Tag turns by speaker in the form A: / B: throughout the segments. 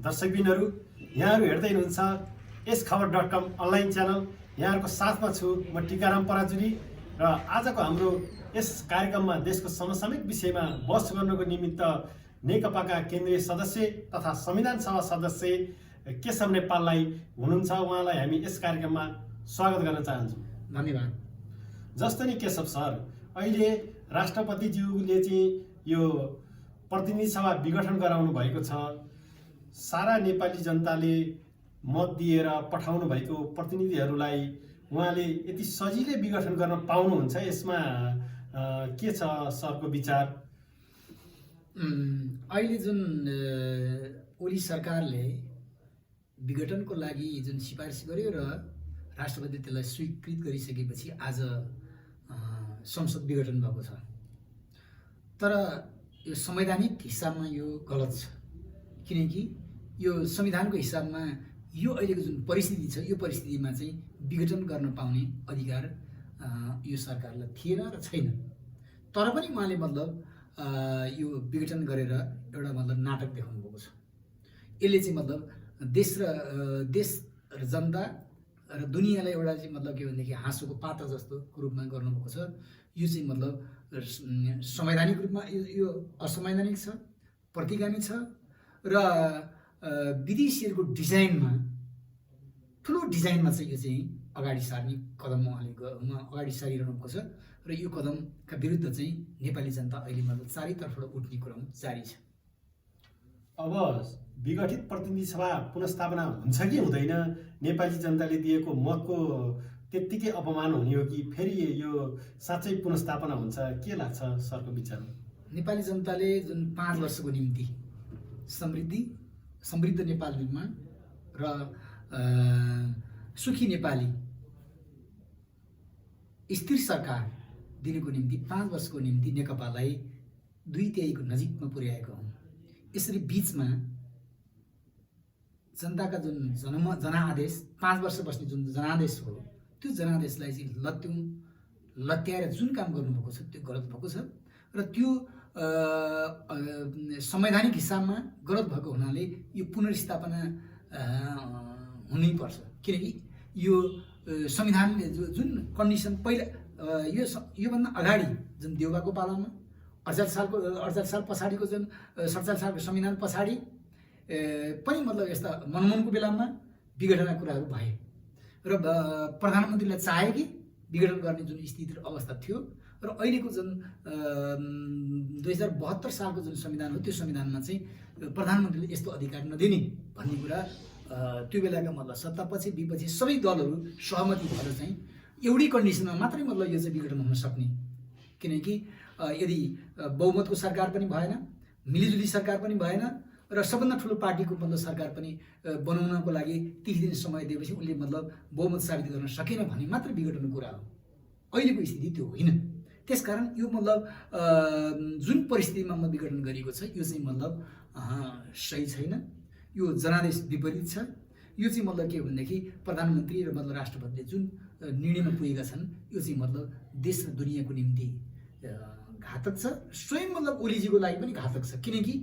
A: दर्शकबिनहरू, यहाँहरू हेर्दै हुनुहुन्छ यसखबर.com अनलाइन च्यानल। यहाँहरूको साथमा छु म टिकाराम पराजुली र आजको हाम्रो यस कार्यक्रममा देशको समसामयिक विषयमा बहस गर्नको निमित्त नेकपाका केन्द्रीय सदस्य तथा संविधान सभा सदस्य केशव नेपाललाई हुनुहुन्छ। उहाँलाई हामी यस कार्यक्रममा स्वागत गर्न चाहन्छौँ।
B: धन्यवाद।
A: जस्तो नि केशव सर, अहिले राष्ट्रपतिज्यूले चाहिँ यो प्रतिनिधि सभा विघटन गराउनु भएको छ। सारा नेपाली जनताले मत दिएर पठाउनु भएको प्रतिनिधिहरूलाई उहाँले यति सजिलै विघटन गर्न पाउनुहुन्छ, यसमा के छ सरको विचार?
B: अहिले जुन ओली सरकारले विघटनको लागि जुन सिफारिस गर्यो र राष्ट्रपतिले त्यसलाई स्वीकृत गरिसकेपछि आज संसद विघटन भएको छ। तर यो संवैधानिक हिसाबमा यो गलत छ, किनकि यो संविधानको हिसाबमा यो अहिलेको जुन परिस्थिति छ यो परिस्थितिमा चाहिँ विघटन गर्न पाउने अधिकार यो सरकारलाई थिएन र छैन। तर पनि उहाँले मतलब यो विघटन गरेर एउटा मतलब नाटक देखाउनु भएको छ। यसले चाहिँ मतलब देश र जनता र दुनियाँलाई एउटा चाहिँ मतलब के भनेदेखि हाँसोको पात्र जस्तो रूपमा गर्नुभएको छ। यो चाहिँ मतलब संवैधानिक रूपमा यो असंवैधानिक छ, प्रतिगामी छ र विदेशीहरूको डिजाइनमा ठुलो डिजाइनमा चाहिँ यो चाहिँ अगाडि सार्ने कदम उहाँले अगाडि सारिरहनु भएको छ र यो कदमका विरुद्ध चाहिँ नेपाली जनता अहिले मतलब चारैतर्फबाट उठ्ने क्रम जारी छ।
A: अब विघटित प्रतिनिधि सभा पुनर्स्थापना हुन्छ कि हुँदैन? नेपाली जनताले दिएको मतको त्यत्तिकै अपमान हुने हो कि फेरि यो साँच्चै पुनर्स्थापना हुन्छ? के लाग्छ सरको विचारमा?
B: नेपाली जनताले जुन 5 वर्षको निम्ति समृद्ध नेपाल निर्माण र सुखी नेपाली स्थिर सरकार दिनको निम्ति 5 वर्षको निम्ति नेकपालाई 2/3 को नजिकमा पुर्याएको हो। यसरी बीचमा जनताका जुन जनादेश 5 वर्ष बस्ने जुन जनादेश हो त्यो जनादेशलाई चाहिँ लत्याएर जुन काम गर्नुभएको छ त्यो गलत भएको छ र त्यो संवैधानिक हिसाबमा गलत भएको हुनाले यो पुनर्स्थापना हुनैपर्छ। किनकि यो संविधानले जुन कन्डिसन पहिला योभन्दा अगाडि जुन देउबाको पालामा 48 साल पछाडिको जुन 47 सालको संविधान पछाडि पनि मतलब यस्ता मनमोहनको बेलामा विघटनका कुराहरू भए र प्रधानमन्त्रीले चाहे कि विघटन गर्ने जुन स्थिति र अवस्था थियो र अहिलेको जुन 2072 सालको जुन संविधान हो त्यो संविधानमा चाहिँ प्रधानमन्त्रीले यस्तो अधिकार नदिने भन्ने कुरा त्यो बेलाका मतलब सत्तापछि विपक्षी सबै दलहरू सहमति भएर चाहिँ एउटै कन्डिसनमा मात्रै मतलब यो चाहिँ विघटन हुन सक्ने। किनकि यदि बहुमतको सरकार पनि भएन, मिलिजुली सरकार पनि भएन र सबभन्दा ठुलो पार्टीको मतलब सरकार पनि बनाउनको लागि 30 दिन समय दिएपछि उनले मतलब बहुमत साबित गर्न सकेन भने मात्र विघटनको कुरा हो। अहिलेको स्थिति त्यो होइन। त्यसकारण यो मतलब जुन परिस्थितिमा विघटन गरिएको छ यो चाहिँ मतलब सही छैन। यो जनादेश विपरीत छ। यो चाहिँ मतलब के भनेदेखि प्रधानमन्त्री र मतलब राष्ट्रपतिले जुन निर्णयमा पुगेका छन् यो चाहिँ मतलब देश र दुनियाँको निम्ति घातक छ। स्वयं मतलब ओलीजीको लागि पनि घातक छ। किनकि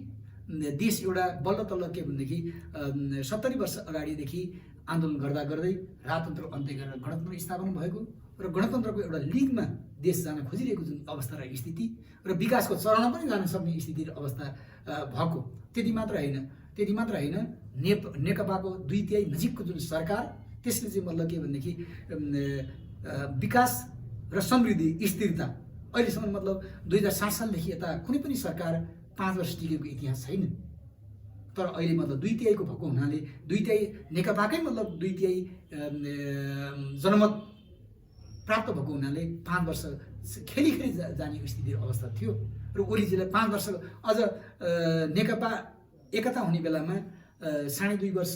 B: देश एउटा बल्ल तल्ल के भनेदेखि 70 वर्ष अगाडिदेखि आन्दोलन गर्दा गर्दै राजतन्त्र अन्त्य गरेर गणतन्त्र स्थापना भएको र गणतन्त्रको एउटा लिगमा देश जान खोजिरहेको जुन अवस्था र स्थिति र विकासको चरणमा पनि जान सक्ने स्थिति र अवस्था भएको। त्यति मात्र होइन नेकपाको 2/3 नजिकको जुन सरकार त्यसले चाहिँ मतलब के भनेदेखि विकास र समृद्धि स्थिरता अहिलेसम्म मतलब 2007 सालदेखि यता कुनै पनि सरकार 5 वर्ष टिकेको इतिहास छैन। तर अहिले मतलब 2/3 को भएको हुनाले 2/3 नेकपाकै मतलब 2/3 जनमत प्राप्त भएको हुनाले 5 वर्ष खेली जाने स्थिति अवस्था थियो र ओलीजीलाई 5 वर्ष अझ नेकपा एकता हुने बेलामा 2.5 वर्ष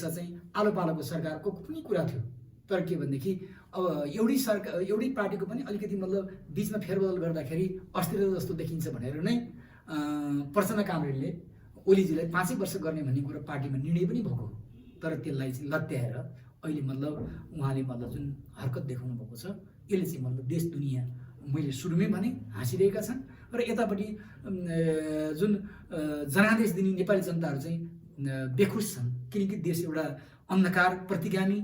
B: चाहिँ आलो पालोको सरकारको पनि कुरा थियो। तर के भनेदेखि अब एउटै पार्टीको पनि अलिकति मतलब बीचमा फेरबदल गर्दाखेरि अस्थिरता जस्तो देखिन्छ भनेर नै प्रचण्ड कामरेडले ओलीजीलाई 5 वर्ष गर्ने भन्ने कुरा पार्टीमा निर्णय पनि भएको। तर त्यसलाई चाहिँ लत्याएर अहिले मतलब उहाँले मतलब जुन हरकत देखाउनु भएको छ यसले चाहिँ मतलब देश दुनियाँ मैले सुरुमै भने हाँसिरहेका छन् र यतापट्टि जुन जनादेश दिने नेपाली जनताहरू चाहिँ बेखुस छन्, किनकि देश एउटा अन्धकार प्रतिगामी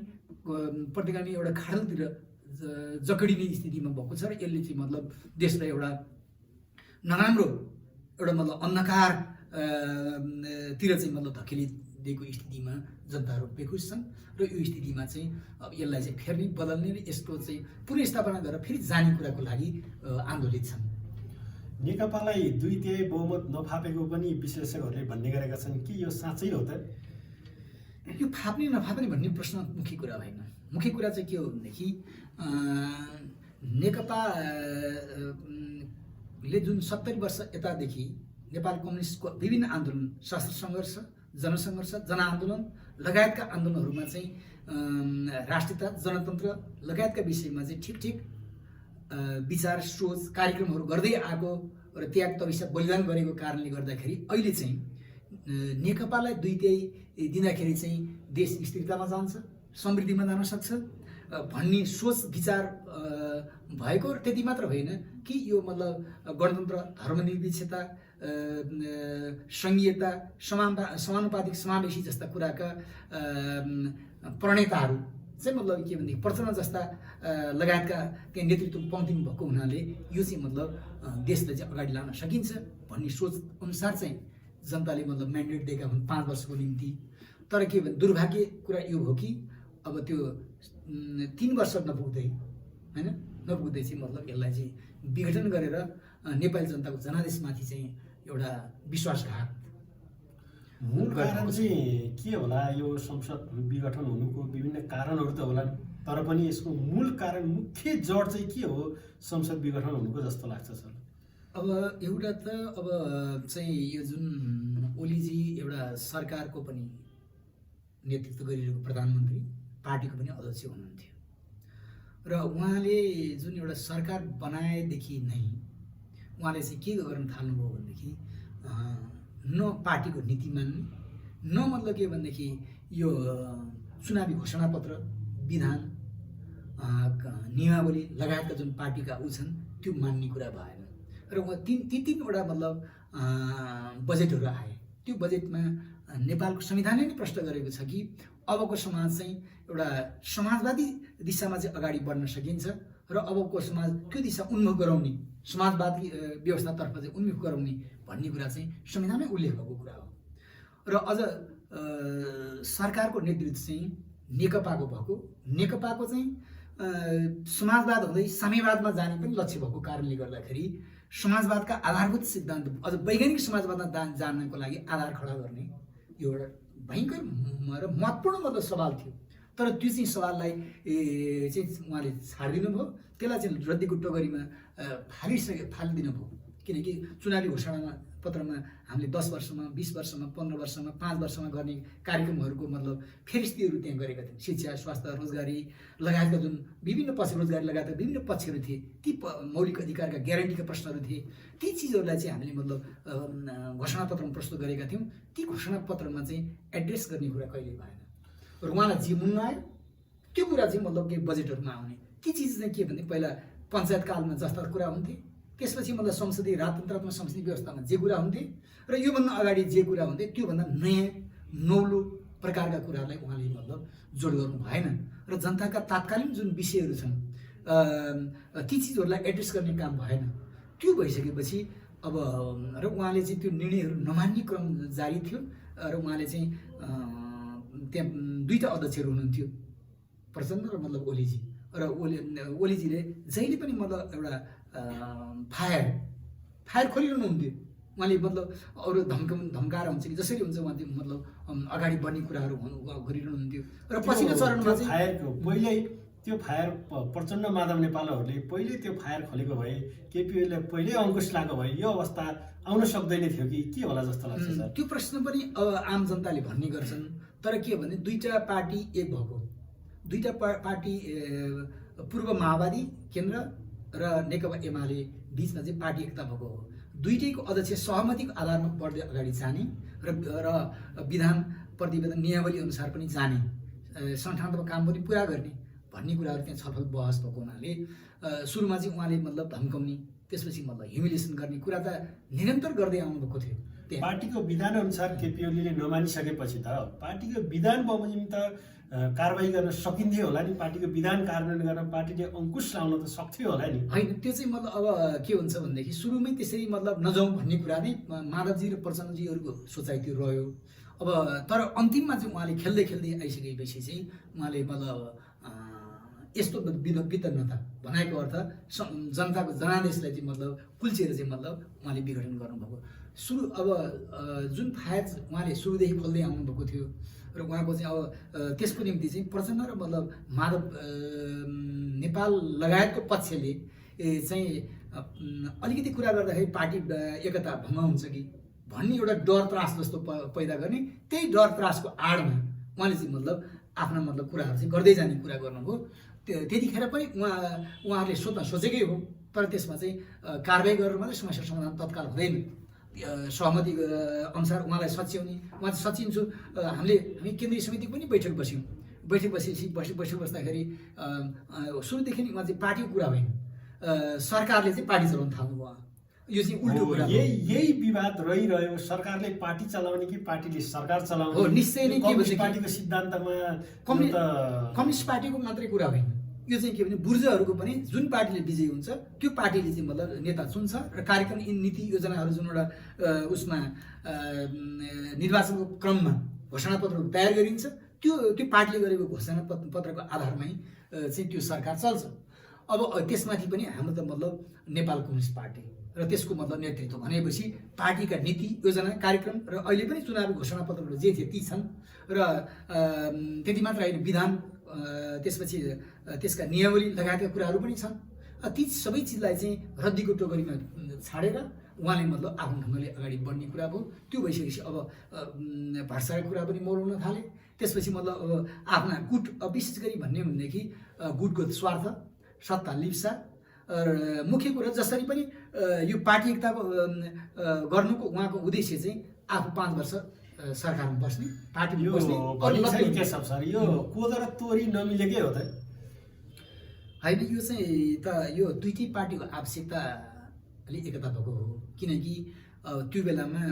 B: एउटा खाडलतिर जकडिने स्थितिमा भएको छ र यसले चाहिँ मतलब देशलाई एउटा नराम्रो एउटा मतलब अन्धकार तिर चाहिँ मतलब धकेलिदिएको स्थितिमा जनताहरू बेखुस छन् र यो स्थितिमा चाहिँ अब यसलाई चाहिँ फेर्ने बदल्ने र यसको चाहिँ पुनर्स्थापना गरेर फेरि जाने कुराको लागि आन्दोलित छन्।
A: नेकपालाई 2/3 बहुमत नफापेको पनि विश्लेषकहरूले भन्ने गरेका छन् कि यो साँच्चै हो त?
B: यो फाप्ने नफाप्ने भन्ने प्रश्न मुख्य कुरा होइन। मुख्य कुरा चाहिँ के हो भनेदेखि नेकपाले जुन 70 वर्ष यतादेखि नेपाल कम्युनिस्टको विभिन्न आन्दोलन, शास्त्र सङ्घर्ष, जनसङ्घर्ष, जनआन्दोलन लगायतका आन्दोलनहरूमा चाहिँ राष्ट्रियता, जनतन्त्र लगायतका विषयमा चाहिँ ठिक विचार, सोच, कार्यक्रमहरू गर्दै आएको र त्याग तपस्या बलिदान गरेको कारणले गर्दाखेरि अहिले चाहिँ नेकपालाई 2/3 दिँदाखेरि चाहिँ देश स्थिरतामा जान्छ, समृद्धिमा जान सक्छ भन्ने सोच विचार भएको। र त्यति मात्र होइन कि यो मतलब गणतन्त्र, धर्मनिरपेक्षता, सङ्घीयता, समानुपातिक समावेशी जस्ता कुराका प्रणेताहरू चाहिँ मतलब के भनेदेखि प्रचण्ड जस्ता लगायतका त्यहाँ नेतृत्व पङ्क्तिमा भएको हुनाले यो चाहिँ मतलब देशलाई चाहिँ अगाडि लान सकिन्छ भन्ने सोच अनुसार चाहिँ जनताले मतलब म्यान्डेट दिएका हुन् 5 वर्षको निम्ति। तर के भने दुर्भाग्य कुरा यो हो कि अब त्यो 3 वर्ष नपुग्दै होइन, नपुग्दै चाहिँ मतलब यसलाई चाहिँ विघटन गरेर नेपाली जनताको जनादेशमाथि चाहिँ एउटा विश्वासघात।
A: मूल कारण चाहिँ के होला? यो संसद विघटन हुनुको विभिन्न कारणहरू त होला, तर पनि यसको मूल कारण, मुख्य जड चाहिँ के हो संसद विघटन हुनुको जस्तो लाग्छ सर?
B: अब एउटा त अब चाहिँ यो जुन ओलीजी एउटा सरकारको पनि नेतृत्व गरिरहेको प्रधानमन्त्री, पार्टीको पनि अध्यक्ष हुनुहुन्थ्यो र उहाँले जुन एउटा सरकार बनाएदेखि नै उहाँले चाहिँ के गर्न थाल्नुभयो भनेदेखि न पार्टीको नीति मान्ने, न मतलब के भनेदेखि यो चुनावी घोषणापत्र, विधान, नियमावली लगायतका जुन पार्टीका छन् त्यो मान्ने कुरा भएन। र उहाँ तीनवटा मतलब बजेटहरू आए। त्यो बजेटमा नेपालको संविधानले नै प्रश्न गरेको छ कि अबको समाज चाहिँ एउटा समाजवादी दिशामा चाहिँ अगाडि बढ्न सकिन्छ र अबको समाज त्यो दिशा उन्मुख गराउने, समाजवादी व्यवस्थातर्फ चाहिँ उन्मुख गराउने भन्ने कुरा चाहिँ संविधानमै उल्लेख भएको कुरा हो। र अझ सरकारको नेतृत्व चाहिँ नेकपाको भएको, नेकपाको चाहिँ समाजवाद हुँदै साम्यवादमा जाने पनि लक्ष्य भएको कारणले गर्दाखेरि समाजवादका आधारभूत सिद्धान्त, अझ वैज्ञानिक समाजवादमा जानको लागि आधार खडा गर्ने यो एउटा भयङ्कर र महत्त्वपूर्ण मतलब सवाल थियो। तर त्यो चाहिँ सवाललाई चाहिँ उहाँले छाडिदिनु भयो, त्यसलाई चाहिँ रद्दी टोकरीमा फालिदिनु भयो। किनकि चुनावी घोषणा पत्रमा हामीले 10 वर्षमा, 20 वर्षमा, 15 वर्षमा, 5 वर्षमा गर्ने कार्यक्रमहरूको मतलब फेरिस्तीहरू त्यहाँ गरेका थियौँ। शिक्षा, स्वास्थ्य, रोजगारी लगायतका जुन विभिन्न पक्ष, रोजगारी लगायतका विभिन्न पक्षहरू थिए, ती मौलिक अधिकारका ग्यारेन्टीका प्रश्नहरू थिए, ती चिजहरूलाई चाहिँ हामीले मतलब घोषणापत्रमा प्रस्तुत गरेका थियौँ। ती घोषणापत्रमा चाहिँ एड्रेस गर्ने कुरा कहिले भएन र उहाँलाई जे मुन्न आयो त्यो कुरा चाहिँ मतलब के बजेटहरूमा आउने। ती चिज चाहिँ के भने पहिला पञ्चायत कालमा जस्ता कुरा हुन्थे, त्यसपछि मतलब संसदीय राजतन्त्रात्मक संसदीय व्यवस्थामा जे कुरा हुन्थे र योभन्दा अगाडि जे कुरा हुन्थे त्योभन्दा नयाँ नौलो प्रकारका कुराहरूलाई उहाँले मतलब जोड गर्नु भएन र जनताका तात्कालीन जुन विषयहरू छन् ती चिजहरूलाई एड्रेस गर्ने काम भएन। त्यो भइसकेपछि अब र उहाँले चाहिँ त्यो निर्णयहरू नमान्ने क्रम जारी थियो र उहाँले चाहिँ त्यहाँ 2टा अध्यक्षहरू हुनुहुन्थ्यो, प्रचण्ड र मतलब ओलीजी। र ओलीजीले जहिले पनि मतलब एउटा फायर खोलिरहनुहुन्थ्यो। उहाँले मतलब अरू धम्काएर हुन्छ कि जसरी हुन्छ उहाँ मतलब अगाडि बढ्ने कुराहरू गरिरहनुहुन्थ्यो। र पछिल्लो चरणमा चाहिँ
A: फायरको पहिले त्यो फायर प्रचण्ड माधव नेपालहरूले पहिले त्यो फायर खोलेको भए, केपी ओलीले पहिले अङ्कुश लगाएको भए यो अवस्था आउन सक्दैन थियो कि के होला जस्तो लाग्छ सर?
B: त्यो प्रश्न पनि अब आम जनताले भन्ने गर्छन्। तर के भने 2टा पार्टी एक भएको, 2टा पार्टी पूर्व माओवादी केन्द्र र नेकपा एमाले बिचमा चाहिँ पार्टी एकता भएको हो। 2टैको अध्यक्ष सहमतिको आधारमा बढ्दै अगाडि जाने र विधान, प्रतिवेदन, नियमावली अनुसार पनि जाने, संगठनात्मक काम पनि पुरा गर्ने भन्ने कुराहरू त्यहाँ छलफल बहस भएको हुनाले सुरुमा चाहिँ उहाँले मतलब धम्काउने, त्यसपछि मतलब ह्युमिलेसन गर्ने कुरा त निरन्तर गर्दै आउनुभएको थियो।
A: पार्टीको विधान अनुसार केपी ओलीले नमानिसकेपछि त पार्टीको विधान बमोजिम त कारबाही गर्न सकिन्थ्यो होला नि, पार्टीको विधान कार्यान्वयन गर्न पार्टीले अङ्कुश लाउन त सक्थ्यो होला नि।
B: होइन, त्यो चाहिँ मतलब अब के हुन्छ भनेदेखि सुरुमै त्यसरी मतलब नजाउँ भन्ने कुरा नै माधवजी र प्रचण्डजीहरूको सोचाइ त्यो रह्यो। अब तर अन्तिममा चाहिँ उहाँले खेल्दै खेल्दै आइसकेपछि चाहिँ उहाँले मतलब यस्तो वितन्नता भनेको अर्थ जनताको जनादेशलाई चाहिँ मतलब कुल्चिएर चाहिँ मतलब उहाँले विघटन गर्नुभएको। सुरु अब जुन फायद उहाँले सुरुदेखि खोल्दै आउनुभएको थियो र उहाँको चाहिँ अब त्यसको निम्ति चाहिँ प्रचण्ड र मतलब माधव नेपाल लगायतको पक्षले चाहिँ अलिकति कुरा गर्दाखेरि पार्टी एकता भङ्ग हुन्छ कि भन्ने एउटा डर त्रास जस्तो पैदा गर्ने, त्यही डर त्रासको आडमा उहाँले चाहिँ मतलब आफ्ना मतलब कुराहरू चाहिँ गर्दै जाने कुरा गर्नुभयो। त्यतिखेर पनि उहाँहरूले सोचेकै हो, तर त्यसमा चाहिँ कारबाही गरेर मात्रै समस्या समाधान तत्काल हुँदैन। सहमति अनुसार उहाँलाई सच्याउने, उहाँ चाहिँ सचिन्छु। हामी केन्द्रीय समितिको पनि बैठक बस्यौँ। बैठक बस्दाखेरि सुरुदेखि उहाँ चाहिँ पार्टीको कुरा होइन, सरकारले चाहिँ पार्टी चलाउन थाल्नुभयो। यो चाहिँ उल्टो कुरा हो।
A: यही विवाद रहिरह्यो, सरकारले पार्टी चलाउने कि पार्टीले सरकार चलाउने।
B: हो, निश्चय नै के भन्छ
A: पार्टीको सिद्धान्तमा
B: कम्युनिस्ट पार्टीको मात्रै कुरा होइन, यो चाहिँ के भने बुर्जुहरूको पनि जुन पार्टीले विजयी हुन्छ त्यो पार्टीले चाहिँ मतलब नेता चुन्छ र कार्यक्रम नीति योजनाहरू जुन एउटा उसमा निर्वाचनको क्रममा घोषणापत्रहरू तयार गरिन्छ, त्यो पार्टीले गरेको घोषणा पत्रको आधारमै चाहिँ त्यो सरकार चल्छ। अब त्यसमाथि पनि हाम्रो त मतलब नेपाल कम्युनिस्ट पार्टी र त्यसको मतलब नेतृत्व भनेपछि पार्टीका नीति योजना कार्यक्रम र अहिले पनि चुनावी घोषणापत्रहरू जे थिए ती छन् र त्यति मात्र होइन, विधान त्यसपछि त्यसका नियमावली लगायतका कुराहरू पनि छन्। ती सबै चिजलाई चाहिँ रद्दीको टोकरीमा छाडेर उहाँले मतलब आफ्नो ढङ्गले अगाडि बढ्ने कुरा भयो। त्यो भइसकेपछि अब भ्रष्टाचारको कुरा पनि मोलाउन थाले। त्यसपछि मतलब अब आफ्ना गुट विशेष गरी भन्ने भनेदेखि गुटको स्वार्थ, सत्ता लिप्सा र मुख्य कुरा जसरी पनि यो पार्टी एकता गर्नुको उहाँको उद्देश्य चाहिँ आफू 5 वर्ष सरकारमा बस्ने, पार्टीमा बस्ने।
A: के सब सर यो कोदो र तोरी नमिलेकै हो त?
B: होइन, यो चाहिँ त यो दुईटै पार्टीको आवश्यकता अलिक एकता भएको हो। किनकि त्यो बेलामा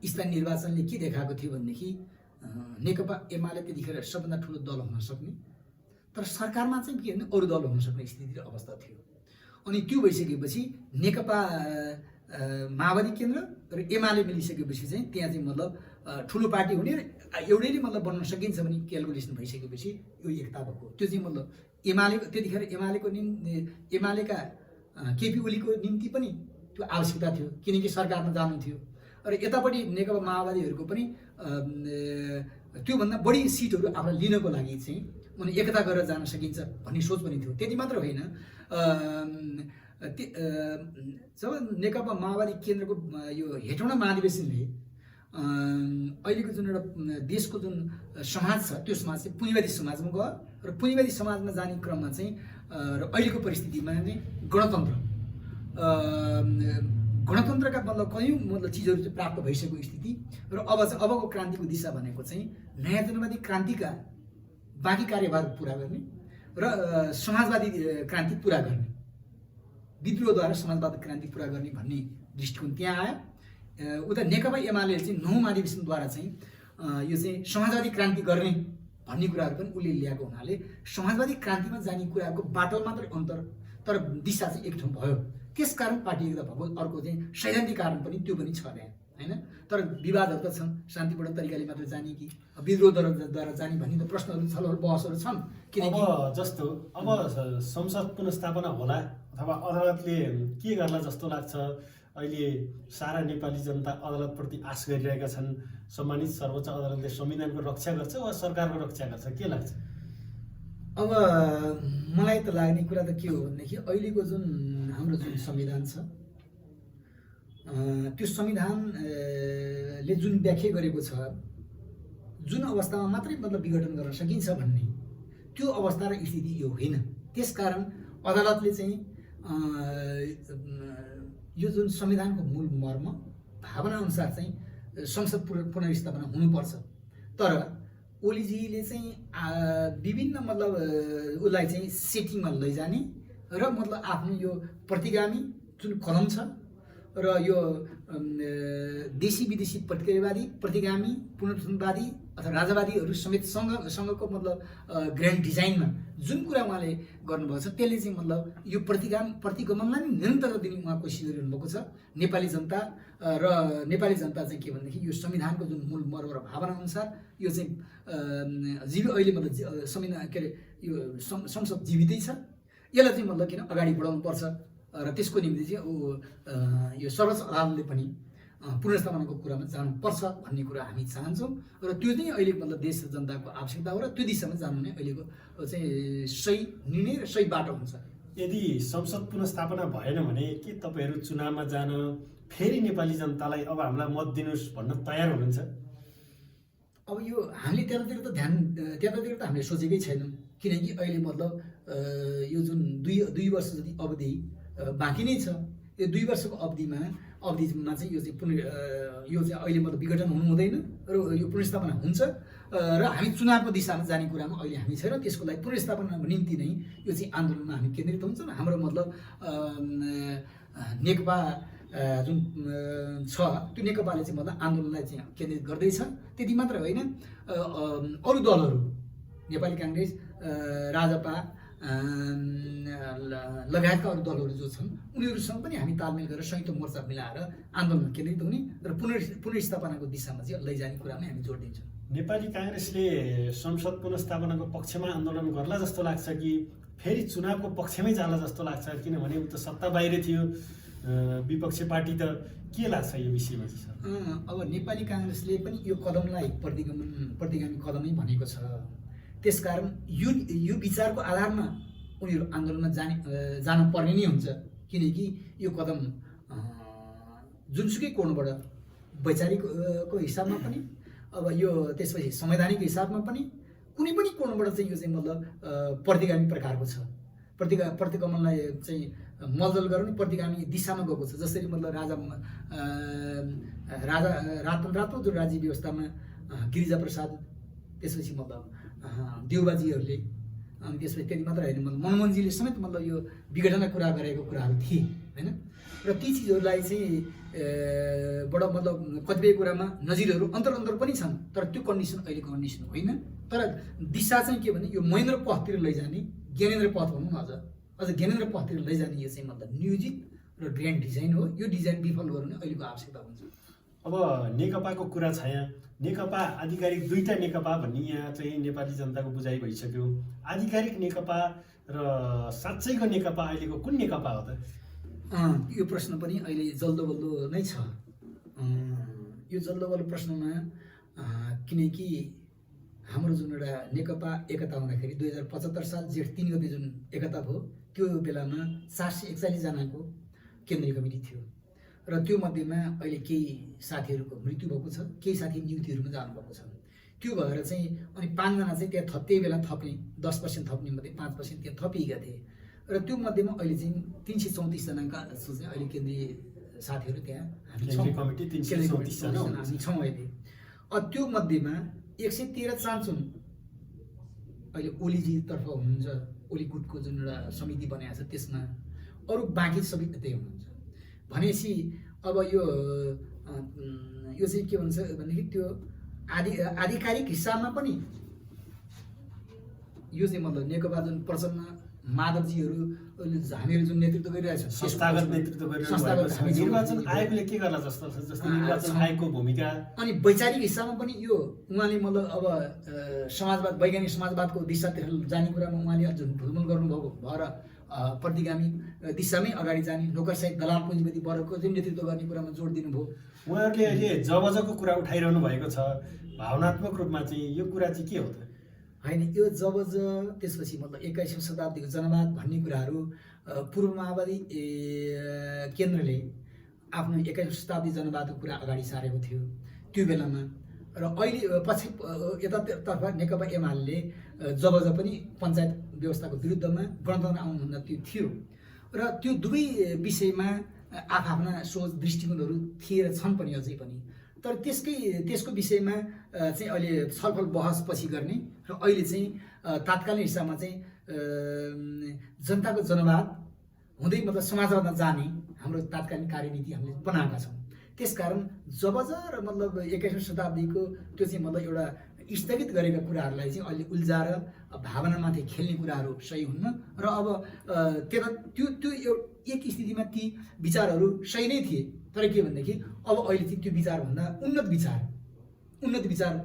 B: स्थानीय निर्वाचनले के देखाएको थियो भनेदेखि नेकपा एमाले त्यतिखेर सबभन्दा ठुलो दल हुन सक्ने, तर सरकारमा चाहिँ के भने अरू दल हुन सक्ने स्थिति र अवस्था थियो। अनि त्यो भइसकेपछि नेकपा माओवादी केन्द्र र एमाले मिलिसकेपछि चाहिँ त्यहाँ चाहिँ मतलब ठुलो पार्टी हुने र एउटैले मतलब बन्न सकिन्छ भने क्यालकुलेसन भइसकेपछि यो एकता भएको। त्यो चाहिँ मतलब एमालेको त्यतिखेर एमालेका केपी ओलीको निम्ति पनि त्यो आवश्यकता थियो, किनकि सरकारमा जानु थियो। र यतापट्टि नेकपा माओवादीहरूको पनि त्योभन्दा बढी सिटहरू आफूलाई लिनको लागि चाहिँ उनी एकता गरेर जान सकिन्छ भन्ने सोच पनि थियो। त्यति मात्र होइन, जब नेकपा माओवादी केन्द्रको यो हेटौँडा महाधिवेशनले अहिलेको जुन एउटा देशको जुन समाज छ त्यो समाज चाहिँ पुँजीवादी समाजमा गयो र पुँजीवादी समाजमा जाने क्रममा चाहिँ र अहिलेको परिस्थितिमा चाहिँ गणतन्त्रका मतलब कयौँ मतलब चिजहरू चाहिँ प्राप्त भइसकेको स्थिति र अब चाहिँ अबको क्रान्तिको दिशा भनेको चाहिँ नयाँ जनवादी क्रान्तिका बाँकी कार्यभार पुरा गर्ने र समाजवादी क्रान्ति पुरा गर्ने, विद्रोहद्वारा समाजवादी क्रान्ति पुरा गर्ने भन्ने दृष्टिकोण त्यहाँ आयो। उता नेकपा एमाले चाहिँ 9 महाधिवेशनद्वारा चाहिँ यो चाहिँ समाजवादी क्रान्ति गर्ने भन्ने कुराहरू पनि उसले ल्याएको हुनाले समाजवादी क्रान्तिमा जाने कुराको बाटो मात्रै अन्तर, तर दिशा चाहिँ एक ठाउँ भयो। त्यसकारण पार्टी एकता भएको। अर्को चाहिँ सैद्धान्तिक कारण पनि त्यो पनि छ त्यहाँ, होइन? तर विवादहरू त छन्, शान्तिपूर्ण तरिकाले मात्र जाने कि विद्रोहद्वारा जाने भन्ने त प्रश्नहरू छलफल बहसहरू छन्। किनकि
A: जस्तो अब संसद पुनर्स्थापना होला अथवा अदालतले के गर्ला जस्तो लाग्छ? अहिले सारा नेपाली जनता अदालतप्रति आश गरिरहेका छन्। सम्मानित सर्वोच्च अदालतले संविधानको रक्षा गर्छ वा सरकारको रक्षा गर्छ, के लाग्छ?
B: अब मलाई त लाग्ने कुरा त के हो भनेदेखि अहिलेको जुन हाम्रो जुन संविधान छ त्यो संविधानले जुन व्याख्या गरेको छ जुन अवस्थामा मात्रै मतलब विघटन गर्न सकिन्छ भन्ने त्यो अवस्था र स्थिति यो होइन। त्यसकारण अदालतले चाहिँ यो जुन संविधानको मूल मर्म भावना अनुसार चाहिँ संसद पुनर्स्थापना हुनुपर्छ। तर ओलीजीले चाहिँ विभिन्न मतलब उसलाई चाहिँ सेटिङमा लैजाने र मतलब आफ्नो यो प्रतिगामी जुन कलम छ र यो देशी विदेशी प्रतिक्रियावादी प्रतिगामी पुनर्वादी अथवा राजावादीहरू समेत सँगको मतलब ग्रान्ड डिजाइनमा जुन कुरा उहाँले गर्नुभएको छ त्यसले चाहिँ मतलब यो प्रतिगमनलाई नि निरन्तरता दिने उहाँ कोसिस गरिरहनु भएको छ। नेपाली जनता चाहिँ के भनेदेखि यो संविधानको जुन मूल मर्म र भावना अनुसार यो चाहिँ अहिले मतलब संविधान के अरे यो संसद जीवितै छ। यसलाई चाहिँ मतलब किन अगाडि बढाउनु पर्छ र त्यसको निम्ति चाहिँ यो सर्वोच्च अदालतले पनि पुनर्स्थापनाको कुरामा जानुपर्छ भन्ने कुरा हामी चाहन्छौँ र त्यो चाहिँ अहिले मतलब देश र जनताको आवश्यकता हो र त्यो दिशामा जानु नै अहिलेको चाहिँ सही निर्णय र सही बाटो हुन्छ।
A: यदि संसद पुनर्स्थापना भएन भने के तपाईँहरू चुनावमा जान फेरि नेपाली जनतालाई अब हामीलाई मत दिनुहोस् भन्न तयार हुनुहुन्छ?
B: अब यो हामीले त्यतातिर त हामीले सोचेकै छैनौँ, किनकि अहिले मतलब यो जुन दुई वर्ष जति अवधि बाँकी नै छ। यो 2 वर्षको अवधिमा चाहिँ यो चाहिँ अहिले मतलब विघटन हुनु हुँदैन र यो पुनर्स्थापना हुन्छ र हामी चुनावको दिशामा जाने कुरामा अहिले हामी छैन। त्यसको लागि पुनर्स्थापनाको निम्ति नै यो चाहिँ आन्दोलनमा हामी केन्द्रित हुन्छ। हाम्रो मतलब नेकपा जुन छ त्यो नेकपाले चाहिँ मतलब आन्दोलनलाई चाहिँ केन्द्रित गर्दैछ। त्यति मात्र होइन, अरू दलहरू नेपाली काङ्ग्रेस, राजपा लगायतका अरू दलहरू जो छन् उनीहरूसँग पनि हामी तालमेल गरेर संयुक्त मोर्चा मिलाएर आन्दोलनमा केन्द्रित हुने र पुनर्स्थापनाको दिशामा चाहिँ लैजाने कुरामा हामी जोड दिन्छौँ।
A: नेपाली काङ्ग्रेसले संसद पुनर्स्थापनाको पक्षमा आन्दोलन गर्ला जस्तो लाग्छ कि फेरि चुनावको पक्षमै जाला जस्तो लाग्छ? किनभने ऊ त सत्ता बाहिर थियो, विपक्षी पार्टी त के लाग्छ यो विषयमा चाहिँ?
B: अब नेपाली काङ्ग्रेसले पनि यो कदमलाई प्रतिगामी कदमै भनेको छ। त्यसकारण यो विचारको आधारमा उनीहरू आन्दोलनमा जान पर्ने नै हुन्छ, किनकि यो कदम जुनसुकै कोणबाट वैचारिकको हिसाबमा पनि अब यो त्यसपछि संवैधानिक हिसाबमा पनि कुनै पनि कोणबाट चाहिँ यो चाहिँ मतलब प्रतिगामी प्रकारको छ। प्रतिगमनलाई चाहिँ मलदल गराउने प्रतिगामी दिशामा गएको छ। जसरी मतलब रातौँ जो राज्य व्यवस्थामा गिरिजाप्रसाद, त्यसपछि मतलब देउबाजीहरूले, अनि त्यसपछि त्यति मात्र होइन मतलब मनमोहनजीले समेत मतलब यो विघटनका कुरा गरेको कुराहरू थिए होइन। र ती चिजहरूलाई चाहिँ बाट मतलब कतिपय कुरामा नजिरहरू अन्तर पनि छन्, तर त्यो कन्डिसन अहिलेको कन्डिसन होइन। तर दिशा चाहिँ के भने यो महेन्द्र पथतिर लैजाने, ज्ञानेन्द्र पथ भनौँ न, अझ ज्ञानेन्द्र पथतिर लैजाने यो चाहिँ मतलब नियोजित र ग्रान्ड डिजाइन हो। यो डिजाइन विफल गर्नु अहिलेको आवश्यकता हुन्छ।
A: अब नेकपाको कुरा छ यहाँ, नेकपा आधिकारिक 2टा नेकपा भन्ने यहाँ चाहिँ नेपाली जनताको बुझाइ भइसक्यो। आधिकारिक नेकपा र साँच्चैको नेकपा अहिलेको कुन नेकपा हो त?
B: यो प्रश्न पनि अहिले जल्दोबल्दो नै छ। यो जल्दोबल्दो प्रश्नमा किनकि हाम्रो जुन एउटा नेकपा एकता हुँदाखेरि 2075 साल जेठ 3 गते जुन एकता भयो त्यो बेलामा 441 जनाको केन्द्रीय कमिटी थियो र त्यो मध्येमा अहिले केही साथीहरूको मृत्यु भएको छ, केही साथी नियुक्तिहरूमा जानुभएको छ। त्यो भएर चाहिँ अनि 5 जना चाहिँ त्यहाँ त्यही बेला थप्ने 10% थप्ने मध्ये 5% त्यहाँ थपिएका थिए र त्यो मध्येमा अहिले चाहिँ 334 जनाका चाहिँ अहिले केन्द्रीय साथीहरू त्यहाँ हामी छौँ। हामी छौँ अहिले। त्यो मध्येमा 113 चान्चुन अहिले ओलीजीतर्फ हुनुहुन्छ, ओली गुटको जुन एउटा समिति बनाएको छ त्यसमा, अरू बाँकी सबै त्यही हुनुहुन्छ भनेपछि अब यो चाहिँ के भन्छ भनेदेखि त्यो आधिकारिक हिसाबमा पनि यो चाहिँ मतलब नेकपा जुन प्रचण्ड माधवजीहरू हामीहरू जुन नेतृत्व गरिरहेछ,
A: संस्थागत नेतृत्व गरिरहेछ, निर्वाचन आयोगले के गर्ला जस्तो छ? जस्तै निर्वाचन आयोगको भूमिका
B: अनि वैचारिक हिसाबमा पनि यो उहाँले मतलब अब समाजवाद, वैज्ञानिक समाजवादको दिशातिर जाने कुरामा उहाँले अझ भुलमुल गर्नुभएको भएर प्रतिगामी दिशामै अगाडि जाने, नोकरसाही दलाल पुँजीपति वर्गको जुन नेतृत्व गर्ने कुरामा जोड दिनुभयो।
A: उहाँहरूले अहिले जबजको कुरा उठाइरहनु भएको छ, भावनात्मक रूपमा चाहिँ यो कुरा चाहिँ के हो त?
B: होइन, यो जबज त्यसपछि मतलब 21औं शताब्दीको जनवाद भन्ने कुराहरू पूर्व माओवादी केन्द्रले आफ्नो 21औं शताब्दी जनवादको कुरा अगाडि सारेको थियो त्यो बेलामा। र अहिले पछि यतातर्फ नेकपा एमाले जबज पनि पञ्चायत व्यवस्थाको विरुद्धमा गणतन्त्र आउनुभन्दा त्यो थियो र त्यो दुवै विषयमा आफ्ना सोच दृष्टिकोणहरू थिए र छन् पनि अझै पनि। तर त्यसको विषयमा चाहिँ अहिले छलफल बहस पछि गर्ने र अहिले चाहिँ तात्कालीन हिसाबमा चाहिँ जनताको जनवाद हुँदै मतलब समाजवादमा जाने हाम्रो तात्कालीन कार्यनीति हामीले बनाएका छौँ। त्यसकारण जब र मतलब 21औं शताब्दीको त्यो चाहिँ मतलब एउटा स्थगित गरेका कुराहरूलाई चाहिँ अहिले उल्झाएर भावनामाथि खेल्ने कुराहरू सही हुन्न र अब त्यो एक स्थितिमा ती विचारहरू सही नै थिए, तर के भनेदेखि अब अहिले चाहिँ त्यो विचारभन्दा उन्नत विचार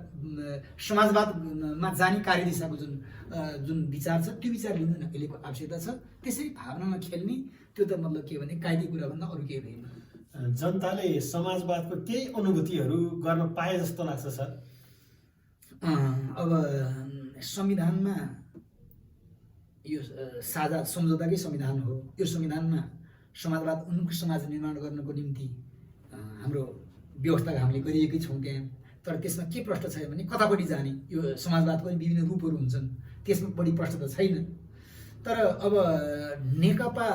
B: समाजवादमा जाने कार्यदिशाको जुन विचार छ त्यो विचार लिनु नै अहिलेको आवश्यकता छ। त्यसरी भावनामा खेल्ने त्यो त मतलब के भने कायदी कुराभन्दा अरू केही होइन।
A: जनताले समाजवादको केही अनुभूतिहरू गर्न पाए जस्तो लाग्छ सर?
B: अब संविधानमा यो साझा सम्झौताकै संविधान हो। यो संविधानमा समाजवाद उन्मुख समाज निर्माण गर्नको निम्ति हाम्रो व्यवस्था हामीले गरिएकै छौँ त्यहाँ। तर त्यसमा के प्रश्न छ भने कतापट्टि जाने, यो समाजवादको पनि विभिन्न रूपहरू हुन्छन्, त्यसमा बढी प्रश्न त छैन। तर अब नेकपा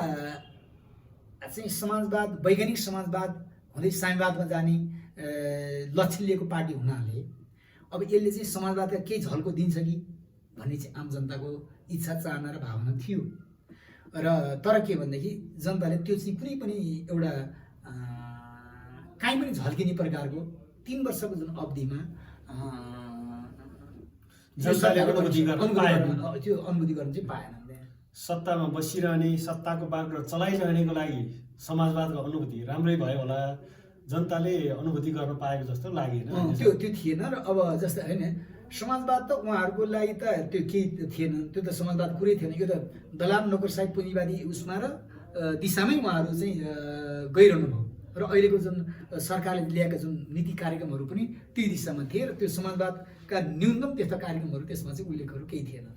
B: चाहिँ समाजवाद, वैज्ञानिक समाजवाद हुँदै साम्यवादमा जाने लक्ष्य लिएको पार्टी हुनाले अब यसले चाहिँ समाजवादका केही झल्को दिन्छ कि भन्ने चाहिँ आम जनताको इच्छा, चाहना र भावना थियो। र तर के भनेदेखि जनताले त्यो चाहिँ कुनै पनि एउटा काहीँ पनि झल्किने प्रकारको 3 वर्षको जुन अवधिमा त्यो अनुभूति गर्न चाहिँ पाएन।
A: सत्तामा बसिरहने, सत्ताको बागडोर चलाइरहनेको लागि समाजवादको अनुभूति राम्रै भयो होला, जनताले अनुभूति गर्न पाएको जस्तो लागेन।
B: त्यो थिएन। र अब जस्तै होइन समाजवाद त उहाँहरूको लागि त त्यो केही थिएन, त्यो त समाजवाद कुरै थिएन। यो त दलाल नोकरसाही पुँजीवादी उसमा र दिशामै उहाँहरू चाहिँ गइरहनु भयो। र अहिलेको जुन सरकारले ल्याएका जुन नीति कार्यक्रमहरू पनि त्यही दिशामा थिए र त्यो समाजवादका न्यूनतम त्यस्ता कार्यक्रमहरू त्यसमा चाहिँ उल्लेखहरू केही थिएन।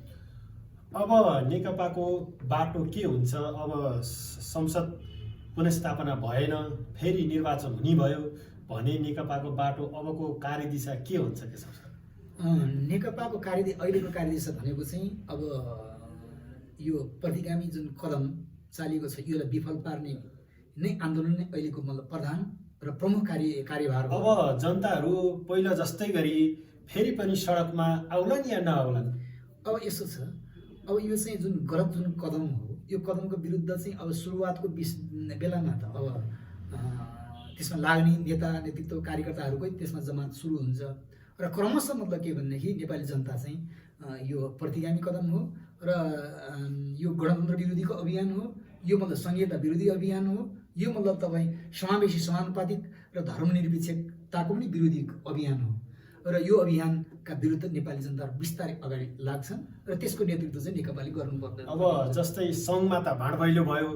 A: अब नेकपाको बाटो के हुन्छ? अब संसद पुनर्स्थापना भएन, फेरि निर्वाचन हुने भयो भने नेकपाको बाटो अबको कार्यदिशा के हुन्छ के छ?
B: नेकपाको अहिलेको कार्यदिशा भनेको चाहिँ अब यो प्रतिगामी जुन कदम चालिएको छ यसलाई विफल पार्ने नै आन्दोलन नै अहिलेको मतलब प्रधान र प्रमुख कार्यभार हो।
A: अब जनताहरू पहिला जस्तै गरी फेरि पनि सडकमा आउलान् या नआउलान्?
B: अब यसो छ, अब यो चाहिँ जुन गलत जुन कदम हो, यो कदमको विरुद्ध चाहिँ अब सुरुवातको बेलामा त अब त्यसमा लाग्ने नेता नेतृत्व कार्यकर्ताहरूकै त्यसमा जमात सुरु हुन्छ र क्रमशः मतलब के भनेदेखि नेपाली जनता चाहिँ यो प्रतिगामी कदम हो र यो गणतन्त्र विरोधीको अभियान हो, यो मतलब संघीयता विरोधी अभियान हो, यो मतलब तपाईँ समावेशी समानुपातिक र धर्मनिरपेक्षताको पनि विरोधी अभियान हो। र यो अभियानका विरुद्ध नेपाली जनताहरू बिस्तारै अगाडि लाग्छन् र त्यसको नेतृत्व चाहिँ नेकपाले गर्नुपर्दैन।
A: अब जस्तै सङ्घमा त भाँडभैलो भयो,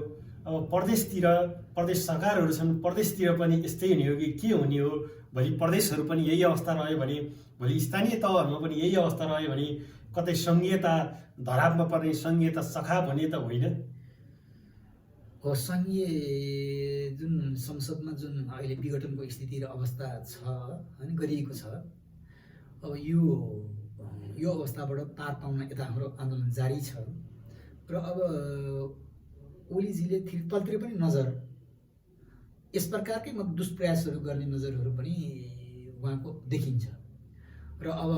A: अब प्रदेशतिर प्रदेश सरकारहरू छन्, प्रदेशतिर पनि यस्तै हुने हो कि के हुने हो? भोलि प्रदेशहरू पनि यही अवस्था रह्यो भने, भोलि स्थानीय तहहरूमा पनि यही अवस्था रह्यो भने कतै सङ्घीयता धरापमा पर्ने, सङ्घीयता सखाप हुने त होइन?
B: हो, सङ्घीय जुन संसदमा जुन अहिले विघटनको स्थिति र अवस्था छ होइन गरिएको छ, अब यो अवस्थाबाट पार पाउन यता हाम्रो आन्दोलन जारी छ। र अब ओलीजीले तलतिर पनि नजर यस प्रकारकै दुष्प्रयासहरू गर्ने नजरहरू पनि उहाँको देखिन्छ। र अब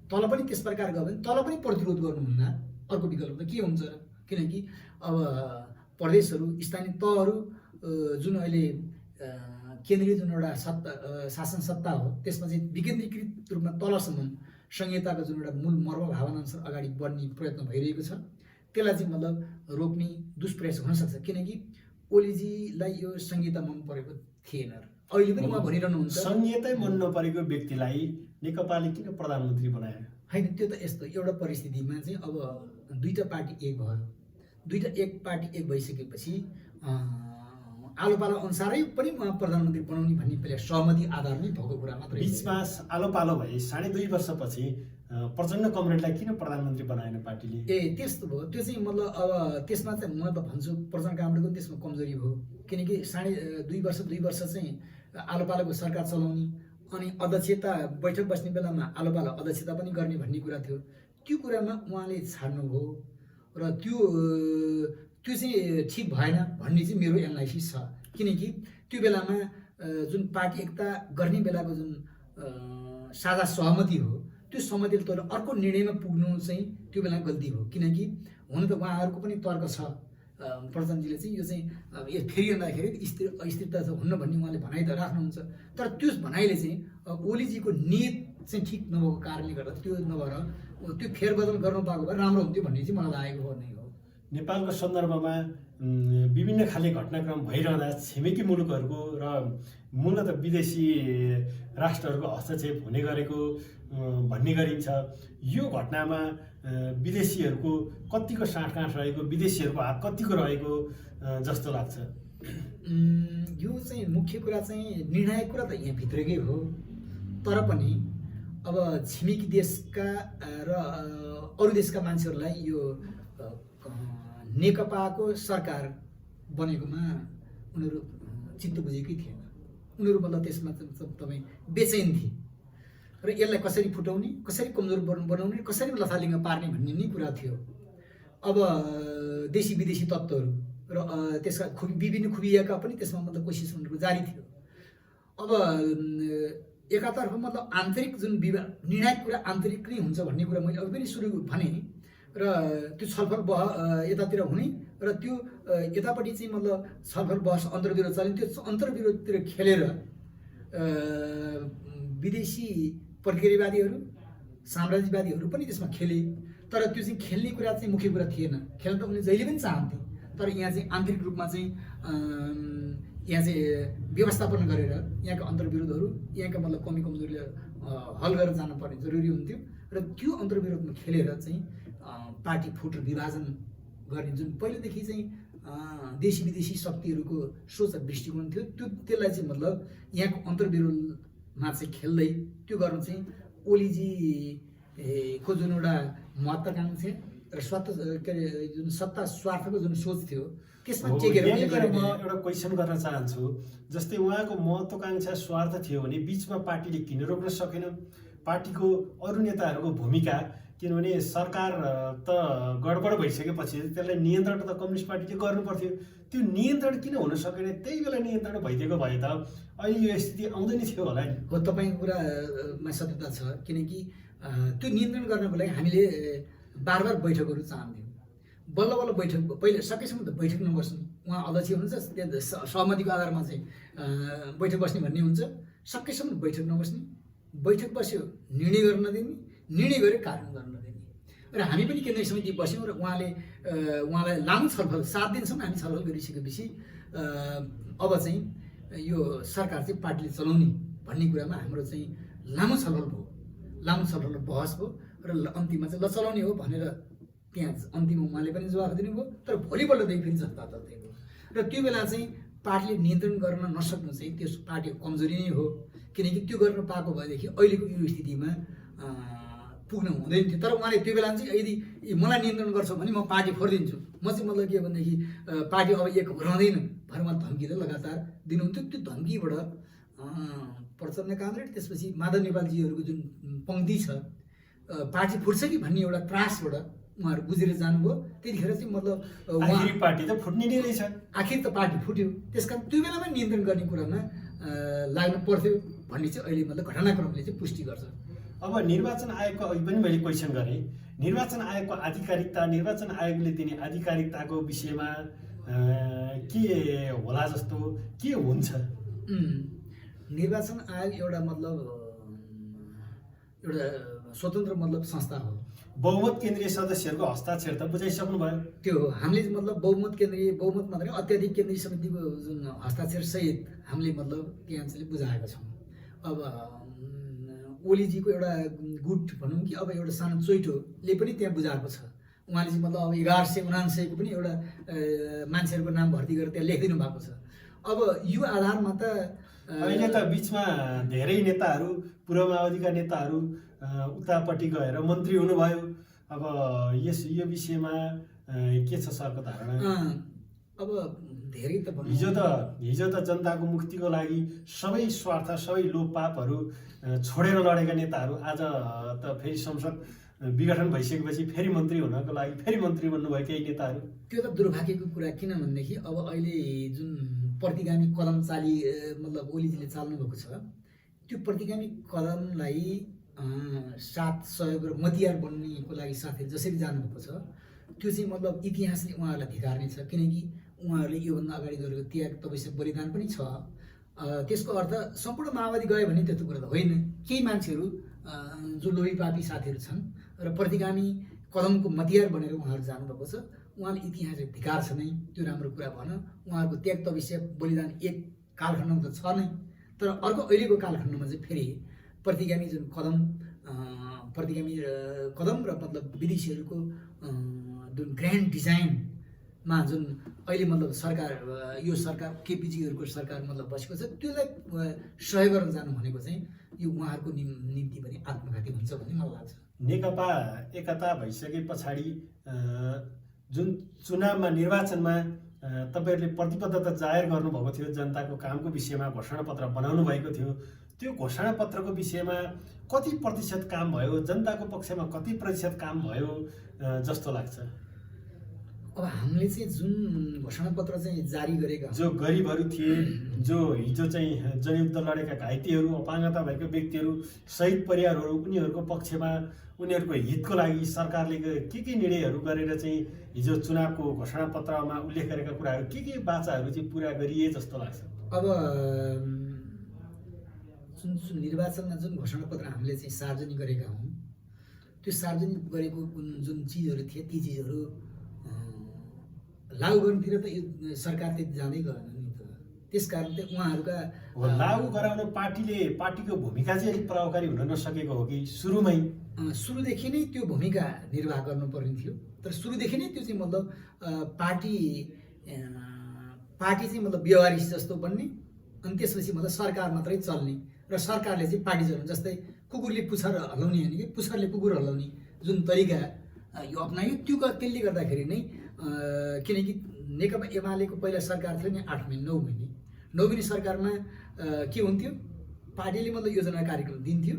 B: तल पनि त्यस प्रकार गयो भने तल पनि प्रतिरोध गर्नुहुन्न, अर्को विकल्प त के हुन्छ र? किनकि अब प्रदेशहरू, स्थानीय तहहरू जुन अहिले केन्द्रीय जुन एउटा शासन सत्ता हो त्यसमा चाहिँ विकेन्द्रीकृत रूपमा तलसम्म संहिताको जुन एउटा मूल मर्म भावनाअनुसार अगाडि बढ्ने प्रयत्न भइरहेको छ, त्यसलाई चाहिँ मतलब रोक्ने दुष्प्रयास हुनसक्छ। किनकि ओलीजीलाई यो संहिता मन परेको थिएन, अहिले पनि उहाँ भनिरहनुहुन्छ
A: संहितै मन नपरेको व्यक्तिलाई नेकपाले किन प्रधानमन्त्री बनायो?
B: होइन, त्यो त यस्तो एउटा परिस्थितिमा चाहिँ अब दुईटा पार्टी एक भयो, दुईटा एक पार्टी एक भइसकेपछि आलोपालो अनुसारै पनि उहाँ प्रधानमन्त्री बनाउने भन्ने पहिला सहमति आधारमै भएको कुरा मात्रै।
A: बिचमा आलोपालो भए 2.5 वर्षपछि प्रचण्ड कमरेडलाई किन प्रधानमन्त्री बनाएन पार्टीले?
B: त्यस्तो भयो। त्यो चाहिँ मतलब अब त्यसमा चाहिँ म त भन्छु प्रचण्ड कमरेडको पनि त्यसमा कमजोरी भयो। किनकि 2.5 वर्ष चाहिँ आलोपालोको सरकार चलाउने अनि अध्यक्षता बैठक बस्ने बेलामा आलोपालो अध्यक्षता पनि गर्ने भन्ने कुरा थियो। त्यो कुरामा उहाँले छाड्नुभयो र त्यो चाहिँ ठिक भएन भन्ने चाहिँ मेरो एनालाइसिस छ। किनकि त्यो बेलामा जुन पार्टी एकता गर्ने बेलाको जुन साझा सहमति हो त्यो सहमतिले तल अर्को निर्णयमा पुग्नु चाहिँ त्यो बेला गल्ती हो। किनकि हुन त उहाँहरूको पनि तर्क छ प्रधानजीले चाहिँ यो चाहिँ यो फेरि हेर्दाखेरि अस्थिरता हुन्न भन्ने उहाँले भनाइ त राख्नुहुन्छ, तर त्यो भनाइले चाहिँ ओलीजीको नियत चाहिँ ठिक नभएको कारणले गर्दा त्यो नभएर त्यो फेरबदल गर्नु पाएको भए राम्रो हुन्थ्यो भन्ने चाहिँ मलाई लागेको हो नै हो।
A: नेपालको सन्दर्भमा विभिन्न खाले घटनाक्रम भइरहँदा छिमेकी मुलुकहरूको र मूलत विदेशी राष्ट्रहरूको हस्तक्षेप हुने गरेको भन्ने गरिन्छ। यो घटनामा विदेशीहरूको कतिको साँठगाँठ रहेको, विदेशीहरूको हात कतिको रहेको जस्तो लाग्छ?
B: यो चाहिँ मुख्य कुरा चाहिँ निर्णायक कुरा त यहाँभित्रकै हो, तर पनि अब छिमेकी देशका र अरू देशका मान्छेहरूलाई यो नेकपाको सरकार बनेकोमा उनीहरू चित्त बुझेकै थिएन। उनीहरू मतलब त्यसमा तपाईँ बेचैन थिए र यसलाई कसरी फुटाउने, कसरी कमजोर बनाउने, कसरी लथालिङ्ग पार्ने भन्ने नै कुरा थियो। अब देशी विदेशी तत्त्वहरू र त्यसका विभिन्न खुबिएका पनि त्यसमा मतलब कोसिस उनीहरूको जारी थियो। अब एकातर्फ मतलब आन्तरिक जुन निर्णायक कुरा आन्तरिक नै हुन्छ भन्ने कुरा मैले अघि पनि सुरु भने र त्यो छलफल यतातिर हुने र त्यो यतापट्टि चाहिँ मतलब छलफल बहस अन्तर्विरोध चल्ने, त्यो अन्तर्विरोधतिर खेलेर विदेशी प्रतिक्रियावादीहरू साम्राज्यवादीहरू पनि त्यसमा खेले, तर त्यो चाहिँ खेल्ने कुरा चाहिँ मुख्य कुरा थिएन। खेल्न त उनीले जहिले पनि चाहन्थे, तर यहाँ चाहिँ आन्तरिक रूपमा चाहिँ यहाँ चाहिँ व्यवस्थापन गरेर यहाँका अन्तर्विरोधहरू, यहाँका मतलब कमी कमजोरीले हल गरेर जानुपर्ने जरुरी हुन्थ्यो र त्यो अन्तर्विरोधमा खेलेर चाहिँ पार्टी फुट र विभाजन गर्ने जुन पहिलेदेखि चाहिँ देशी विदेशी शक्तिहरूको सोच दृष्टिकोण थियो, त्यसलाई चाहिँ मतलब यहाँको अन्तर्विरोधमा चाहिँ खेल्दै त्यो गर्न चाहिँ ओलीजीको जुन एउटा महत्त्वाकांक्षा र के अरे जुन सत्ता स्वार्थको जुन सोच थियो त्यसमा टेकेर
A: म एउटा क्वेसन गर्न चाहन्छु। जस्तै उहाँको महत्त्वाकांक्षा स्वार्थ थियो भने बिचमा पार्टीले किन रोक्न सकेन? पार्टीको अरू नेताहरूको भूमिका, किनभने सरकार त गडबड भइसकेपछि त्यसलाई नियन्त्रण त कम्युनिस्ट पार्टीले गर्नुपर्थ्यो, त्यो नियन्त्रण किन हुन सकेन? त्यही बेला नियन्त्रण भइदिएको भए त अहिले यो स्थिति आउँदैन थियो होला नि।
B: हो, तपाईँको कुरामा सत्यता छ, किनकि त्यो नियन्त्रण गर्नको लागि हामीले बार बैठकहरू चाहन्थ्यौँ। बल्ल बल्ल बैठक पहिले सकेसम्म त बैठक नबस्ने, उहाँ अध्यक्ष हुनुहुन्छ त्यहाँ सहमतिको आधारमा चाहिँ बैठक बस्ने भन्ने हुन्छ, सकेसम्म बैठक नबस्ने, बैठक बस्यो निर्णय गर्न नदिने, निर्णय गऱ्यो कार्यान्वयन गर्न नदिने। र हामी पनि केन्द्रीय समिति बस्यौँ र उहाँलाई लामो छलफल 7 दिनसम्म हामी छलफल गरिसकेपछि अब चाहिँ यो सरकार चाहिँ पार्टीले चलाउने भन्ने कुरामा हाम्रो चाहिँ लामो छलफल भयो, लामो छलफल बहस भयो र अन्तिममा चाहिँ ल चलाउने हो भनेर त्यहाँ अन्तिममा उहाँले पनि जवाफ दिनुभयो। तर भोलिपल्टदेखि फेरि जनता दल्दै भयो र त्यो बेला चाहिँ पार्टीले नियन्त्रण गर्न नसक्नु चाहिँ त्यो पार्टीको कमजोरी नै हो, किनकि त्यो गर्न पाएको भएदेखि अहिलेको यो स्थितिमा पुग्न हुँदैन थियो। तर उहाँले त्यो बेला चाहिँ यदि मलाई नियन्त्रण गर्छ भने म पार्टी फोडिदिन्छु, म चाहिँ मतलब के भनेदेखि पार्टी अब एक रहँदैन भनेर उहाँ धम्की त लगातार दिनुहुन्थ्यो। त्यो धम्कीबाट प्रचण्ड कामरेड त्यसपछि माधव नेपालजीहरूको जुन पङ्क्ति छ पार्टी फुट्छ कि भन्ने एउटा त्रासबाट उहाँहरू बुझेर जानुभयो। त्यतिखेर चाहिँ मतलब
A: पार्टी त फुट्ने नै रहेछ,
B: आखिर त पार्टी फुट्यो, त्यस कारण त्यो बेलामा नियन्त्रण गर्ने कुरामा लाग्नु पर्थ्यो भन्ने चाहिँ अहिले मतलब घटनाक्रमले चाहिँ पुष्टि गर्छ।
A: अब निर्वाचन आयोगको अघि पनि मैले क्वेसन गरेँ, निर्वाचन आयोगको आधिकारिकता, निर्वाचन आयोगले दिने आधिकारिकताको विषयमा के होला जस्तो के हुन्छ?
B: निर्वाचन आयोग एउटा मतलब एउटा स्वतन्त्र मतलब संस्था हो।
A: बहुमत केन्द्रीय सदस्यहरूको हस्ताक्षर त बुझाइसक्नु भयो?
B: त्यो हामीले मतलब बहुमत मात्रै अत्याधिक केन्द्रीय समितिको जुन हस्ताक्षर सहित हामीले मतलब त्यहाँ चाहिँ बुझाएका छौँ। अब ओलीजीको एउटा गुट भनौँ कि अब एउटा सानो चोइटोले पनि त्यहाँ बुझाएको छ। उहाँले चाहिँ मतलब अब 1179को पनि एउटा मान्छेहरूको नाम भर्ती गरेर त्यहाँ लेखिदिनु भएको छ। अब यो आधारमा त
A: अहिले त बिचमा धेरै नेताहरू, पूर्व माओवादीका नेताहरू उतापट्टि गएर मन्त्री हुनुभयो। अब यो विषयमा के छ सरको धारणा?
B: अब धेरै त
A: हिजो त जनताको मुक्तिको लागि सबै स्वार्थ, सबै लोभपापहरू छोडेर लडेका नेताहरू आज त फेरि संसद विघटन भइसकेपछि फेरि मन्त्री हुनको लागि फेरि मन्त्री बन्नुभयो केही नेताहरू।
B: त्यो त दुर्भाग्यको कुरा, किन भनेदेखि अब अहिले जुन प्रतिगामी कदम मतलब ओलीजीले चाल्नु भएको छ, त्यो प्रतिगामी कदमलाई साथ सहयोग र मतियार बन्नेको लागि साथै जसरी जानुभएको छ त्यो चाहिँ मतलब इतिहासले उहाँहरूलाई धिकार्ने छ, किनकि उहाँहरूले योभन्दा अगाडि गरेको त्याग तपस्या बलिदान पनि छ। त्यसको अर्थ सम्पूर्ण माओवादी गयो भने त्यस्तो कुरा त होइन। केही मान्छेहरू जो लोभीपापी साथीहरू छन् र प्रतिगामी कदमको मतियार बनेर उहाँहरू जानुभएको छ, उहाँले इतिहासले धिकार छ नै, त्यो राम्रो कुरा भएन। उहाँहरूको त्याग तपस्या बलिदान एक कालखण्डमा त छ नै, तर अर्को अहिलेको कालखण्डमा चाहिँ फेरि प्रतिगामी जुन कदम र मतलब विदेशीहरूको जुन ग्रान्ड डिजाइनमा जुन अहिले मतलब सरकार यो सरकार केपीजीहरूको सरकार मतलब बसेको छ, त्यसलाई सहयोग गर्न जानु भनेको चाहिँ यो उहाँहरूको निम्ति पनि आत्मघाती हुन्छ भन्ने मलाई लाग्छ।
A: नेकपा एकता भइसके पछाडि जुन चुनावमा निर्वाचनमा तपाईँहरूले प्रतिबद्धता जाहेर गर्नुभएको थियो, जनताको कामको विषयमा घोषणापत्र बनाउनु भएको थियो, त्यो घोषणापत्रको विषयमा कति प्रतिशत काम भयो, जनताको पक्षमा कति प्रतिशत काम भयो जस्तो लाग्छ?
B: अब हामीले चाहिँ जुन घोषणापत्र चाहिँ जारी गरेका
A: जो गरिबहरू थिए, जो हिजो चाहिँ जनयुद्ध लडेका घाइतेहरू, अपाङ्गता भएका व्यक्तिहरू, शहीद परिवारहरू, उनीहरूको पक्षमा उनीहरूको हितको लागि सरकारले के निर्णयहरू गरेर चाहिँ हिजो चुनावको घोषणापत्रमा उल्लेख गरेका कुराहरू के बाचाहरू चाहिँ पुरा गरिए जस्तो लाग्छ?
B: अब जुन निर्वाचनमा जुन घोषणापत्र हामीले चाहिँ सार्वजनिक गरेका हौँ, त्यो सार्वजनिक गरेको जुन चिजहरू थिए ती चिजहरू लागू गर्नुतिर त यो सरकार त्यति जाँदै गएन नि त। त्यस कारण चाहिँ उहाँहरूका
A: लागू गराउन पार्टीको भूमिका चाहिँ अलिक प्रभावकारी हुन नसकेको हो कि
B: सुरुदेखि नै त्यो भूमिका निर्वाह गर्नुपर्ने थियो। तर सुरुदेखि नै त्यो चाहिँ मतलब पार्टी चाहिँ मतलब व्यवहारिक जस्तो बन्ने, अनि त्यसपछि मतलब सरकार मात्रै चल्ने र सरकारले चाहिँ पार्टी चलाउने। जस्तै कुकुरले पुच्छर हल्लाउने होइन कि पुच्छरले कुकुर हल्लाउने जुन तरिका यो अप्नायो, त्यसले गर्दाखेरि नै किनकि नेकपा एमालेको पहिला सरकार थियो नि 8 महिना 9 महिने सरकारमा के हुन्थ्यो, पार्टीले मतलब योजना कार्यक्रम दिन्थ्यो,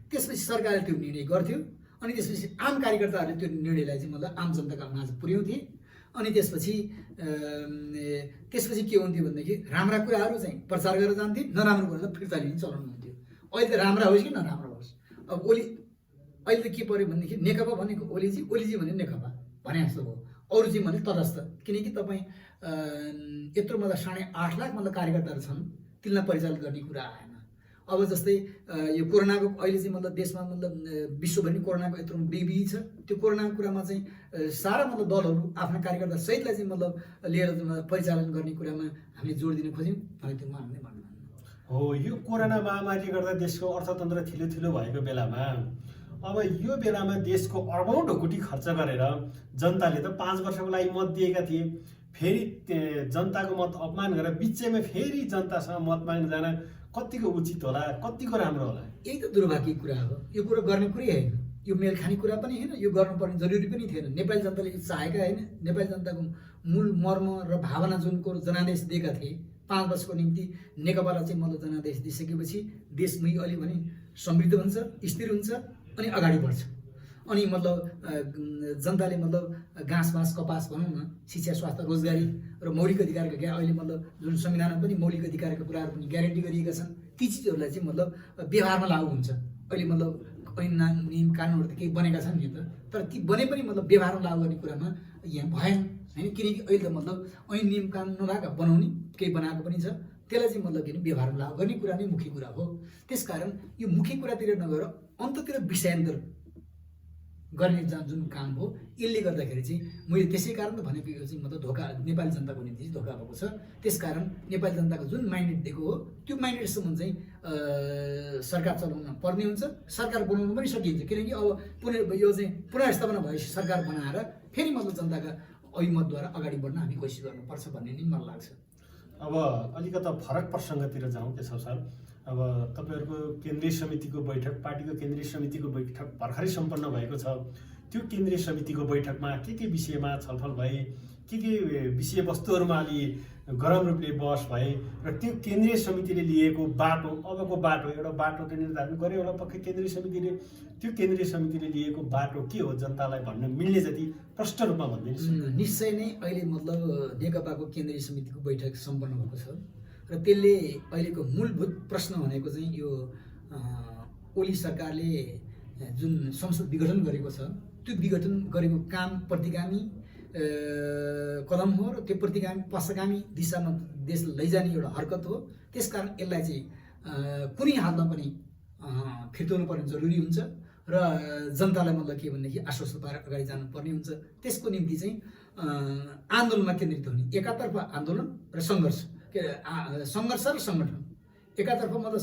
B: त्यसपछि सरकारले त्यो निर्णय गर्थ्यो, अनि त्यसपछि आम कार्यकर्ताहरूले त्यो निर्णयलाई चाहिँ मतलब आम जनताका माझ पुर्याउँथे। अनि त्यसपछि के हुन्थ्यो भनेदेखि राम्रा कुराहरू चाहिँ प्रचार गरेर जान्थे, नराम्रो कुरालाई फिर्ता लिने चलाउनु हुन्थ्यो। अहिले त राम्रा होस् कि नराम्रो होस्, अब अहिले त के पर्यो भनेदेखि नेकपा भनेको ओलीजी भने नेकपा भने जस्तो भयो, अरू चाहिँ भने तटस्थ। किनकि तपाईँ यत्रो मतलब 8.5 लाख मतलब कार्यकर्ताहरू छन्, तिनलाई परिचालन गर्ने कुरा आएन। अब जस्तै यो कोरोनाको अहिले चाहिँ मतलब देशमा मतलब विश्वभरि कोरोनाको यत्रो बिबिडी छ, त्यो कोरोनाको कुरामा चाहिँ सारा मतलब दलहरू आफ्ना कार्यकर्ता सहितलाई चाहिँ मतलब लिएर परिचालन गर्ने कुरामा हामीले जोड दिन खोज्यौँ, तर त्यो मान्नै मान्दैन
A: हो। यो कोरोना महामारीले गर्दा देशको अर्थतन्त्र थिलो भएको बेलामा अब यो बेलामा देशको अर्बौं ढुकुटी खर्च गरेर जनताले त 5 वर्षको लागि मत दिएका थिए, फेरि जनताको मत अपमान गरेर बिचैमा फेरि जनतासँग मत माग्न जान कतिको उचित होला, कतिको राम्रो होला?
B: यही त दुर्भाग्य कुरा हो। यो कुरा गर्ने कुरै होइन, यो मेल खाने कुरा पनि होइन, यो गर्नुपर्ने जरुरी पनि थिएन। नेपाली जनताले चाहेका होइन। नेपाली जनताको मूल मर्म र भावना जुनको जनादेश दिएका थिए 5 वर्षको निम्ति नेकपालाई चाहिँ मतलब जनादेश दिइसकेपछि देश अलि भने समृद्ध हुन्छ, स्थिर हुन्छ, अनि अगाडि बढ्छ। अनि मतलब जनताले मतलब घाँस बाँस कपास भनौँ न, शिक्षा स्वास्थ्य रोजगारी र मौलिक अधिकारका अहिले मतलब जुन संविधानमा पनि मौलिक अधिकारका कुराहरू पनि ग्यारेन्टी गरिएका छन्, ती चिजहरूलाई चाहिँ मतलब व्यवहारमा लागू हुन्छ। अहिले मतलब ऐन नियम कानुनहरू त केही बनेका छन् नि त, तर ती बने पनि मतलब व्यवहारमा लागू गर्ने कुरामा यहाँ भएन होइन। किनकि अहिले त मतलब ऐन नियम कानुन नभएका बनाउने केही बनाएको पनि छ, त्यसलाई चाहिँ मतलब किन व्यवहारमा लागू गर्ने कुरा नै मुख्य कुरा हो। त्यसकारण यो मुख्य कुरातिर नगएर अन्ततिर विषयान्तर गर्ने जुन काम हो, यसले गर्दाखेरि चाहिँ मैले त्यसै कारण त भनेको यो चाहिँ मतलब धोका नेपाली जनताको निम्ति चाहिँ धोका भएको छ। त्यसकारण नेपाली जनताको जुन माइन्डेट दिएको हो त्यो माइन्डेटसम्म चाहिँ सरकार चलाउन पर्ने हुन्छ, सरकार बनाउनु पनि सकिन्छ। किनकि अब यो चाहिँ पुनर्स्थापना भएपछि सरकार बनाएर फेरि मतलब जनताका अभिमतद्वारा अगाडि बढ्न हामी कोसिस गर्नुपर्छ भन्ने नै मलाई लाग्छ।
A: अब अलिकता फरक प्रसङ्गतिर जाउँ केशव सर। अब तपाईँहरूको केन्द्रीय समितिको बैठक, पार्टीको केन्द्रीय समितिको बैठक भर्खरै सम्पन्न भएको छ। त्यो केन्द्रीय समितिको बैठकमा के विषयमा छलफल भए, के विषयवस्तुहरूमा अलि गरम रूपले बहस भए र त्यो केन्द्रीय समितिले लिएको बाटो, अबको बाटो एउटा बाटो त निर्धारण गर्यो होला पक्कै केन्द्रीय समितिले, त्यो केन्द्रीय समितिले लिएको बाटो के हो जनतालाई भन्न मिल्ने जति प्रष्ट रूपमा भनिदिनुहोस्।
B: निश्चय नै अहिले मतलब नेकपाको केन्द्रीय समितिको बैठक सम्पन्न भएको छ र त्यसले अहिलेको मूलभूत प्रश्न भनेको चाहिँ यो ओली सरकारले जुन संसद विघटन गरेको छ त्यो विघटन गरेको काम प्रतिगामी कदम हो र त्यो प्रतिगामी पश्चगामी दिशामा देश लैजाने एउटा हरकत हो। त्यसकारण यसलाई चाहिँ कुनै हालमा पनि फिर्ताउनु पर्ने जरुरी हुन्छ र जनतालाई मतलब के भनेदेखि आश्वस्त पारेर अगाडि जानुपर्ने हुन्छ। त्यसको निम्ति चाहिँ आन्दोलनमा केन्द्रित हुने, एकातर्फ आन्दोलन र सङ्घर्ष, सङ्घर्ष र सङ्गठन। एकातर्फ मतलब